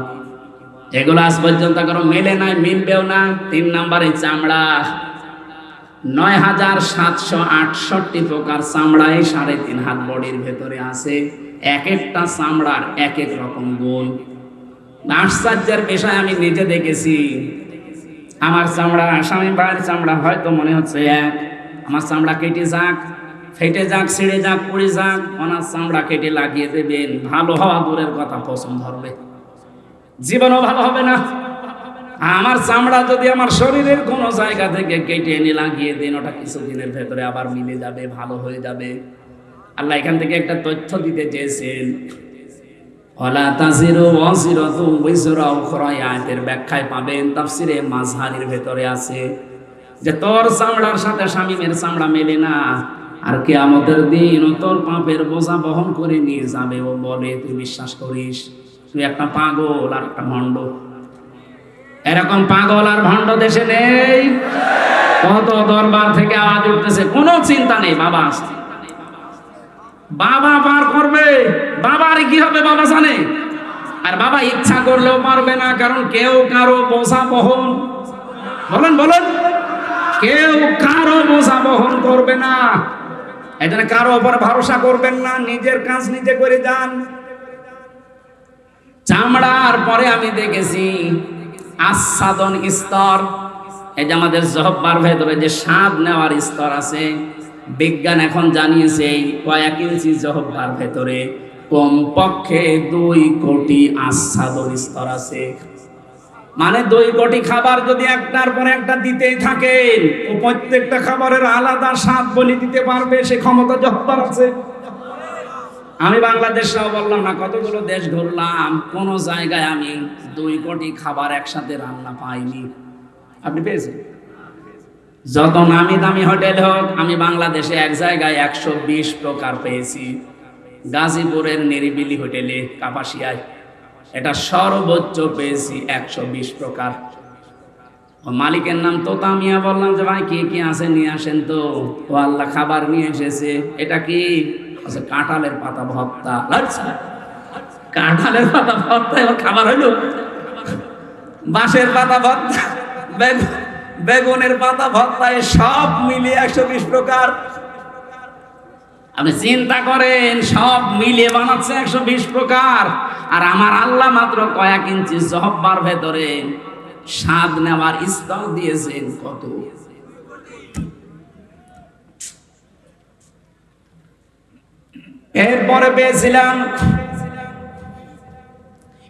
এগুলো আজ পর্যন্ত কারো মেলে নাই, মিলবেও না। 3 নম্বরে চামড়া, 9768 প্রকার চামড়া এই 3.5 হাত বডির ভেতরে আছে। এক একটা চামড়ার এক এক রকম গুণ। আশ্চর্যের বিষয়, আমি নিজে দেখেছি, আমার চামড়া স্বামী ভাইয়ের চামড়া হয়তো মনে হচ্ছে এক, আমার চামড়া কেটে যাক, ফেটে যাক, ছিঁড়ে যাক, পুড়ে যাক, ওনার চামড়া কেটে লাগিয়ে দেবেন, ভালো হওয়া দূরের কথা, পছন্দ হবে, জীবনও ভালো হবে না। আমার চামড়া যদি আমার শরীরের কোনো জায়গা থেকে কেটে এনে লাগিয়ে দেন, ওটা কিছুদিনের ভেতরে আবার মিলে যাবে, ভালো হয়ে যাবে। আল্লাহ এখান থেকে একটা তথ্য দিতে চেয়েছেন, ওয়ালা তাজিরু ওয়াজিরাতুন বিজরা উখরা, আয়াতের ব্যাখ্যায় পাবেন, তাফসিরে মাযহারির ভেতরে আছে যে তোর চামড়ার সাথে শামীমের চামড়া মেলে না, আর কিয়ামতের দিন ও তোর পাপের বোঝা বহন করে নিয়ে যাবে। ও বলে তুই বিশ্বাস করিস? তুই একটা পাগল আর একটা ভণ্ড। এরকম পাগল আর ভণ্ড দেশে নেই। কত দরবার থেকে আওয়াজ উঠতেছে, কোনো চিন্তা নেই, বাবা আসছে, বাবা পার করবে, বাবার কি হবে বাবা জানে, আর বাবা ইচ্ছা করলেও পারবে না, কারণ কেউ কারো বোঝা বহন, বলেন বলেন, কেউ কারো বোঝা বহন করবে না। এজন্য কারো উপর ভরসা করবেন না, নিজের কাজ নিজে করে যান। চামড়ার পরে আমি দেখেছি আস্বাদন স্তর, এই যে আমাদের জহব্বার ভেতরে যে স্বাদ নেওয়ার স্তর আছে, বিজ্ঞান এখন জানিয়েছে কয়েক ইঞ্চি জহব্বার ভেতরে কমপক্ষে 2 কোটি আস্বাদন স্তর আছে। মানে 2 কোটি খাবার যদি একটার পর একটা দিতেই থাকেন, ও প্রত্যেকটা খাবারের আলাদা স্বাদ বলে দিতে পারবে, সে ক্ষমতা জহব্বার আছে। আমি বাংলাদেশ সহ বললাম না, কতগুলো দেশ ঘুরলাম, কোন জায়গায় আমি 2 কোটি খাবার একসাথে রান্না পাইনি। আপনি পেয়েছেন? যত নামি দামি হোটেল হোক, আমি বাংলাদেশে এক জায়গায় 120 প্রকার পেয়েছি। গাজীপুরের নিরিবিলি হোটেলে কাপাসিয়ায়, এটা সর্বোচ্চ পেয়েছি 120 প্রকার। ও মালিকের নাম তোতা মিয়া, বললাম যে ভাই কি কি আছে নিয়ে আসেন তো। ও আল্লাহ খাবার নিয়ে এসেছে, এটা কি? কাঁঠালের পাতা ভর্তা। কাঁঠালের পাতা ভর্তা এবার খাবার হইলো? বাঁশের পাতা ভর্তা, বেগুনের পাতা ভর্তা, সব মিলিয়ে 120 প্রকার। আপনি চিন্তা করেন, সব মিলিয়ে বানাচ্ছে 120 প্রকার। আর আমার আল্লাহ মাত্র কয়েক ইঞ্চি জহব্বার ভেতরে স্বাদ নেওয়ার স্তর দিয়েছেন কত। এরপরে পেয়েছিলাম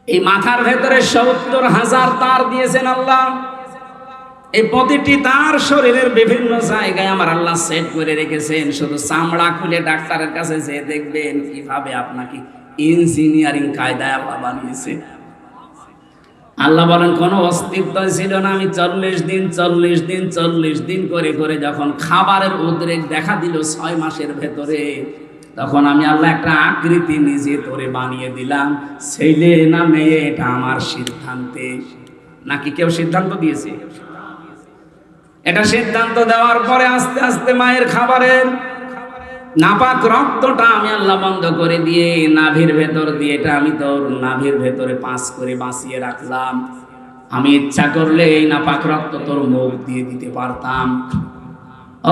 এই মাথার ভেতরে 70,000 তার দিয়েছেন আল্লাহ। এই প্রতিটি তার শরীরের বিভিন্ন জায়গায় আমার আল্লাহ সেট করে রেখেছেন। শুধু চামড়া খুলে ডাক্তারের কাছে যেয়ে দেখবেন কিভাবে আপনাকে ইঞ্জিনিয়ারিং কায়দায় আল্লাহ বানিয়েছে। আল্লাহ বলেন কোনো অস্তিত্ব ছিল না, আমি 40 দিন করে করে যখন খাবারের উদ্রেক দেখা দিল 6 মাসের ভেতরে, তখন আমি আল্লাহ একটা আকৃতি নিজে তোরে বানিয়ে দিলাম। ছেলে না মেয়ে এটা আমার সিদ্ধান্তে। নাকি কেউ সিদ্ধান্ত দিয়েছে? এটা সিদ্ধান্ত দেওয়ার পরে আস্তে আস্তে মায়ের খাবারের নাপাক রক্তটা আমি আল্লাহ বন্ধ করে দিয়ে নাভির ভেতর দিয়ে, এটা আমি তোর নাভির ভেতরে পাস করে বাঁচিয়ে রাখলাম। আমি ইচ্ছা করলে এই নাপাক রক্ত তোর মুখ দিয়ে দিতে পারতাম।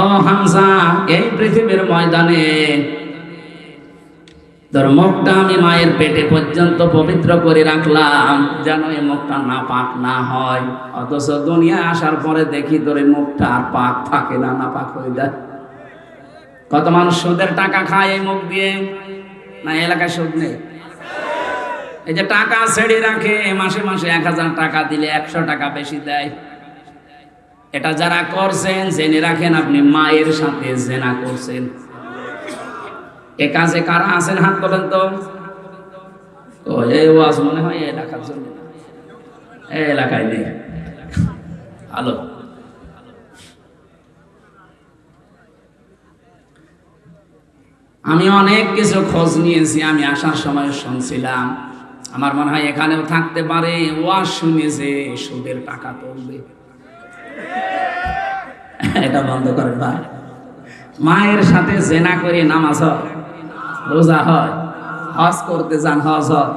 ও হামজা, এই পৃথিবীর ময়দানে তোর মুখটা আমি মায়ের পেটে পর্যন্ত পবিত্র করে রাখলাম, যেন এই মুখটা নাপাক না হয়। অথচ দুনিয়া আসার পরে দেখি তোর এই মুখটা আর পাক থাকে না, নাপাক হয়ে যায়। কত মানুষ সুদের টাকা খায় এই মুখ দিয়ে, না এলাকায় সুদ নেই? এই যে টাকা ছেড়ে রাখে, মাসে মাসে 1000 টাকা দিলে 100 টাকা বেশি দেয়। এটা যারা করছেন জেনে রাখেন, আপনি মায়ের সাথে জেনা করছেন। এ কাজে কারা আছেন হাত তোলেন তো। এই ওয়াজ মনে হয় এই এলাকার জন্য, এই এলাকায় নেই। হ্যালো, আমি অনেক কিছু খোঁজ নিয়েছি। আমি আসার সময় শুনছিলাম, আমার মনে হয় এখানেও থাকতে পারে, ওয়াজ শুনেছে সুদের টাকা তুলবে। এটা বন্ধ করেন ভাই। মায়ের সাথে জেনা করে নামাজ হয়, রোজা হয়, হজ করতে যান, হজ হয়।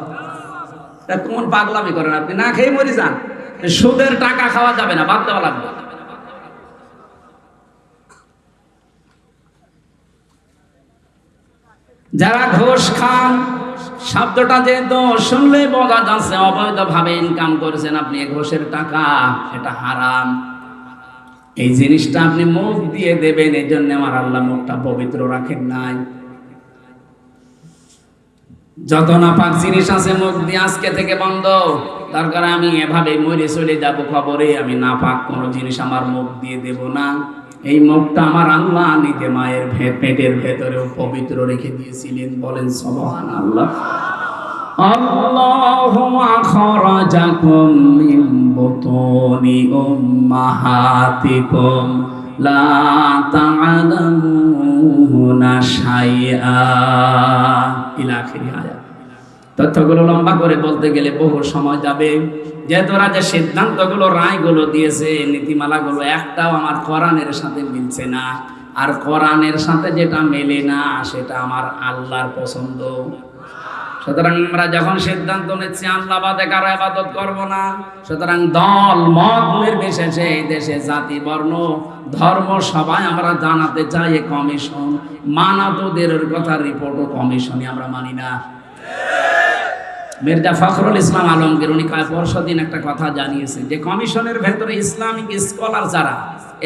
কোন পাগলামি করেন আপনি? না খেয়ে মরে যান। সুদের টাকা খাওয়া যাবে না, বাদ দেওয়া লাগবে। যারা ঘুষ খান, শব্দটা যেহেতু শুনলে বোঝা যাচ্ছে অবৈধভাবে ইনকাম করেছেন আপনি ঘুষের টাকা, এটা হারাম। এই জিনিসটা আপনি মুখ দিয়ে দেবেন, এই জন্য আমার আল্লাহ মুখটা পবিত্র রাখেন নাই। যত নাপাক জিনিস আছে মুখ দিয়ে আজকে থেকে বন্ধ। দরকার আমি এভাবে মরে চলে যাব খবরে, আমি নাপাক কোনো জিনিস আমার মুখ দিয়ে দেব না। এই মুখটা আমার আল্লাহ নিজে মায়ের পেটের ভেতরেও পবিত্র রেখে দিয়েছিলেন। বলেন সুবহানাল্লাহ। আল্লাহু আখরাজাকুম মিন বুতুনি উম্মাহাতিকুম লা তা'লামুনা শাইআ ইলা আখিরি আয়াত। তথ্যগুলো লম্বা করে বলতে গেলে বহু সময় যাবে। যেহেতু ওরা যে সিদ্ধান্তগুলো, রায়গুলো দিয়েছে, নীতিমালাগুলো একটাও আমার কোরআনের সাথে মিলছে না। আর কোরআনের সাথে যেটা মেলে না সেটা আমার আল্লাহর পছন্দ। সুতরাং আমরা যখন সিদ্ধান্ত নিচ্ছি আল্লাহ বাদে কারো ইবাদত করব না, সুতরাং দল মত নির্বিশেষে এই দেশে জাতি বর্ণ ধর্ম সবাই আমরা জানাতে চাই কমিশন মানাতোদের কথা, রিপোর্ট ও কমিশনই আমরা মানি না। মির্জা ফখরুল ইসলাম আলমগীর উনি পরশুদিন একটা কথা জানিয়েছে যে কমিশনের ভেতরে ইসলামিক স্কলার যারা,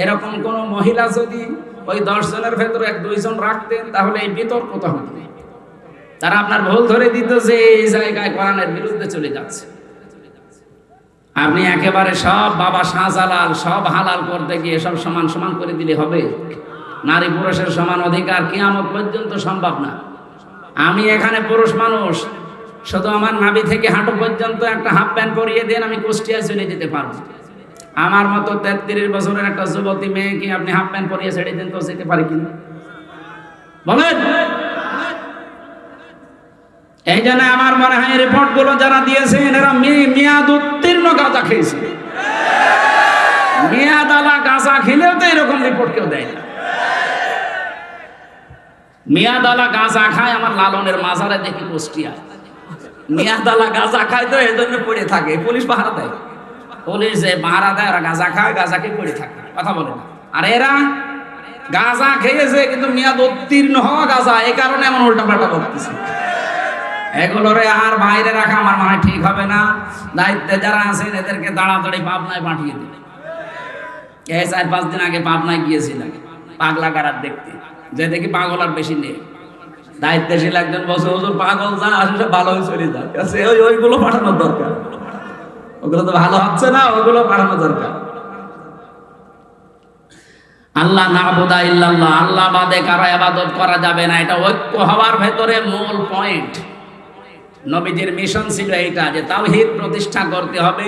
এরকম কোন মহিলা যদি ওই 10 জনের ভেতরে 1-2 জন রাখতেন তাহলে এই বিতর্কটা হতো। তারা আপনার ভুল ধরে দিত যে এই জায়গায় কোরআনের বিরুদ্ধে চলে যাচ্ছে। আপনি একেবারে সব বাবা শাহজালাল সব হালাল করতে গিয়ে সব সমান সমান করে দিলে হবে? নারী পুরুষের সমান অধিকার কিয়ামত পর্যন্ত সম্ভব না। আমি এখানে পুরুষ মানুষ, শুধু আমার নাভি থেকে হাঁটু পর্যন্ত একটা হাফ প্যান্ট পরিয়ে দেন, আমি কুষ্টিয়ায় চলে যেতে পারবো। আমার মতো 33 বছরের একটা যুবতী মেয়েকে আপনি হাফ প্যান্ট পরিয়ে ছেড়ে দেন তো যেতে পারি কিনা বলেন? এই জন্য আমার মনে হয় রিপোর্ট গুলো যারা দিয়েছেন এরা মেয়াদ উত্তীর্ণ গাঁজা খেয়েছে। মেয়াদালা গাঁজা খেলেও তো এরকম রিপোর্ট কেউ দেয় না। মেয়াদালা গাঁজা খায় আমার লালনের মাজারে দেখি কুষ্টিয়া। মেয়াদালা গাঁজা খায় তো এই জন্য পড়ে থাকে, পুলিশ পাহারা দেয়। পুলিশ যে পাহারা দেয় ওরা গাঁজা খায়, গাঁজাকে পড়ে থাকে, কথা বলে না। আর এরা গাঁজা খেয়েছে কিন্তু মেয়াদ উত্তীর্ণ হওয়া গাঁজা, এই কারণে এমন উল্টা পাল্টা করতেছে। এগুলোরে আর বাইরে রাখা আমার মনে হয় ঠিক হবে না। দায়িত্বে যারা আছেন এদেরকে তাড়াতাড়ি পাবনায় পাঠিয়ে দিন। এই 4-5 দিন আগে পাবনায় গিয়েছিলাম পাগলা কারার দেখতে, যে দেখি পাগল আর বেশি নেই। দায়িত্বশীল একজন বসে, হুজুর পাগল যা আসলে ভালো হয়ে চলে যায়, ওইগুলো পাঠানোর দরকার। ওগুলো তো ভালো হচ্ছে না, ওগুলো পাঠানো দরকার। আল্লাহ নাবুদা ইল্লাল্লাহ, আল্লাহ বাদে কারো ইবাদত করা যাবে না, এটা ঐক্য হওয়ার ভেতরে মূল পয়েন্ট। নবীজির মিশন ছিল এইটা যে তাওহীদ প্রতিষ্ঠা করতে হবে।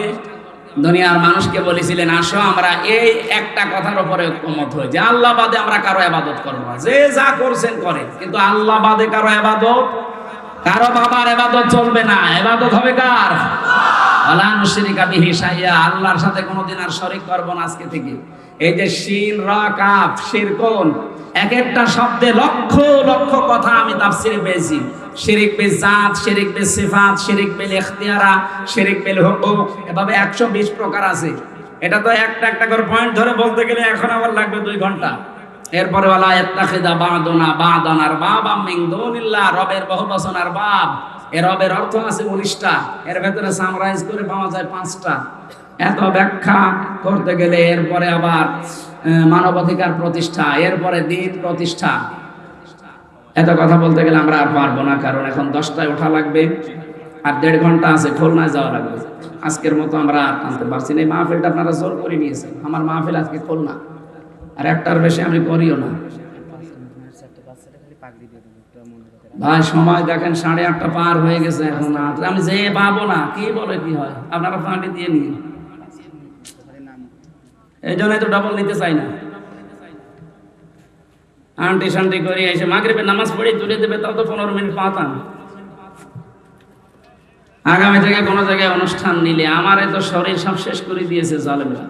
দুনিয়ার মানুষকে বলেছিলেন আসো আমরা এই একটা কথার উপরে ঐক্যমত হই যে আল্লাহ বাদে আমরা কারো ইবাদত করব না। যে যা করছেন করেন, কিন্তু আল্লাহ বাদে কারো ইবাদত, কারো বাবার ইবাদত চলবে না। ইবাদত হবে কার? ওয়ালা নুশরিকা বিহি শাইআ, আল্লাহর সাথে কোনোদিন আর শরীক করব না আজকে থেকে। এই যে শিন রা কাফ শিরকুন, এক একটা শব্দে লক্ষ লক্ষ কথা আমি তাফসীরে পেয়েছি। শিরিক বিল জাত, শিরিক বিল সিফাত, শিরিক বিল ইখতিয়ারা, শিরিক বিল হুকুক, এভাবে 120 প্রকার আছে। এটা তো একটা একটা করে পয়েন্ট ধরে বলতে গেলে এখন আবার লাগবে 2 ঘন্টা। এরপরে ওয়ালা ইয়াত্তাখিযা বা'দুনা বা'দান আরবাবাম মিন দুনিল্লাহ, রবের বহুবচন আরবাব। এর রবের অর্থ আছে 19টা, এর ভেতরে সামরাইজ করে পাওয়া যায় 5টা। এত ব্যাখ্যা করতে গেলে এরপরে আবার মানবাধিকার প্রতিষ্ঠা, এরপরে দিন প্রতিষ্ঠা, এত কথা বলতে গেলে আমরা আর পারবো না। কারণ এখন 10টায় ওঠা লাগবে, আর 1.5 ঘন্টা আছে, খুলনায় যাওয়া লাগবে। আজকের মতো আমরা আর টানতে পারছি না। এই মাহফিলটা আপনারা জোর করে নিয়েছেন। আমার মাহফিল আজকে খুলনা, আর একটার বেশি আমি করিও না। ভাই সময় দেখেন 8:30 পার হয়ে গেছে, এখন আমি যে পাবো না, কি বলে কি হয়, আপনারা পার্টি দিয়ে নিয়ে, এই জন্যই তো ডাবল নিতে চাই না। আন্টি শান্তি করে এসে মাগরিবের নামাজ পড়ে তুলে দেবে, তাও তো 15 মিনিট পাতাম। আগামী থেকে কোনো জায়গায় অনুষ্ঠান নিলে আমার তো শরীর সব শেষ করে দিয়েছে জালেমরা।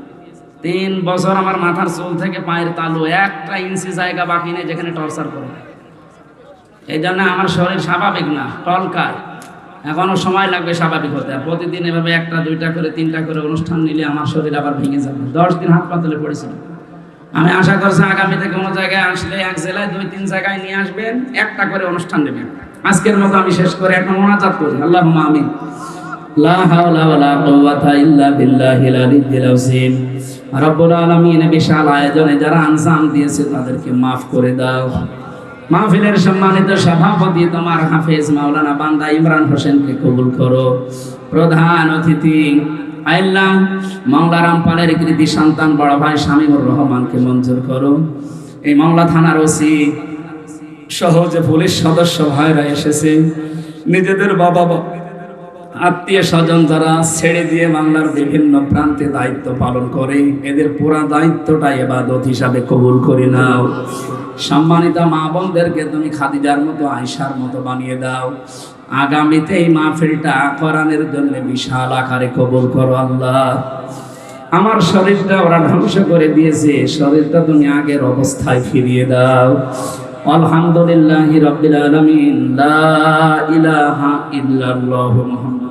3 বছর আমার মাথার চুল থেকে পায়ের তালু 1 ইঞ্চি জায়গা বাকি নেই যেখানে টর্চার করে। এই জন্য আমার শরীর স্বাভাবিক না, টলকায়। এখনো সময় লাগবে স্বাভাবিক হতে। আর প্রতিদিন এভাবে 1টা 2টা করে 3টা করে অনুষ্ঠান নিলে আমার শরীর আবার ভেঙে যাবে। 10 দিন হাত পা তুলে পড়েছিল। আমি আশা করছি আগামীতে কোনো জায়গায় আসলে এক জেলায় 2-3 জায়গায় নিয়ে আসবেন, 1টা করে অনুষ্ঠান নেবেন। আজকের মতো আমি শেষ করে একটা মোনাজাত করি, আল্লাহুম্মা আমিন। লা হাওলা ওয়ালা কুওয়াতা ইল্লা বিল্লাহিল আলিয়্যিল আযীম। রব্বুল আলামিন বিশাল আয়োজনে যারা আনসাম দিয়েছে তাদেরকে মাফ করে দাও। মাহফিলের সম্মানিত সভাপতি তোমার হাফেজ মাওলানা বান্দা ইমরান হোসেনকে কবুল করো। প্রধান অতিথি আল্লাহ মাওলা রামপালের কৃতি সন্তান বড় ভাই শামীমুর রহমানকে মঞ্জুর করো। এই মাওলা থানার ওসি সহ যে পুলিশ সদস্য ভাইরা এসেছে, নিজেদের বাবা আত্মীয় স্বজন যারা ছেড়ে দিয়ে বাংলার বিভিন্ন প্রান্তে দায়িত্ব পালন করে, এদের পুরা দায়িত্বটা ইবাদত হিসাবে কবুল করে নাও। সম্মানিত মা বোনদেরকে তুমি খাদিজার মতো আয়েশার মতো বানিয়ে দাও। আগামীতে এই মাহফিলটা কোরআনের জন্য বিশাল আকারে কবুল করো আল্লাহ। আমার শরীরটা ওরা ধ্বংস করে দিয়েছে, শরীরটা তুমি আগের অবস্থায় ফিরিয়ে দাও। আলহামদুলিল্লাহি রাব্বিল আলামিন। লা ইলাহা ইল্লাল্লাহু মুহাম্মাদুর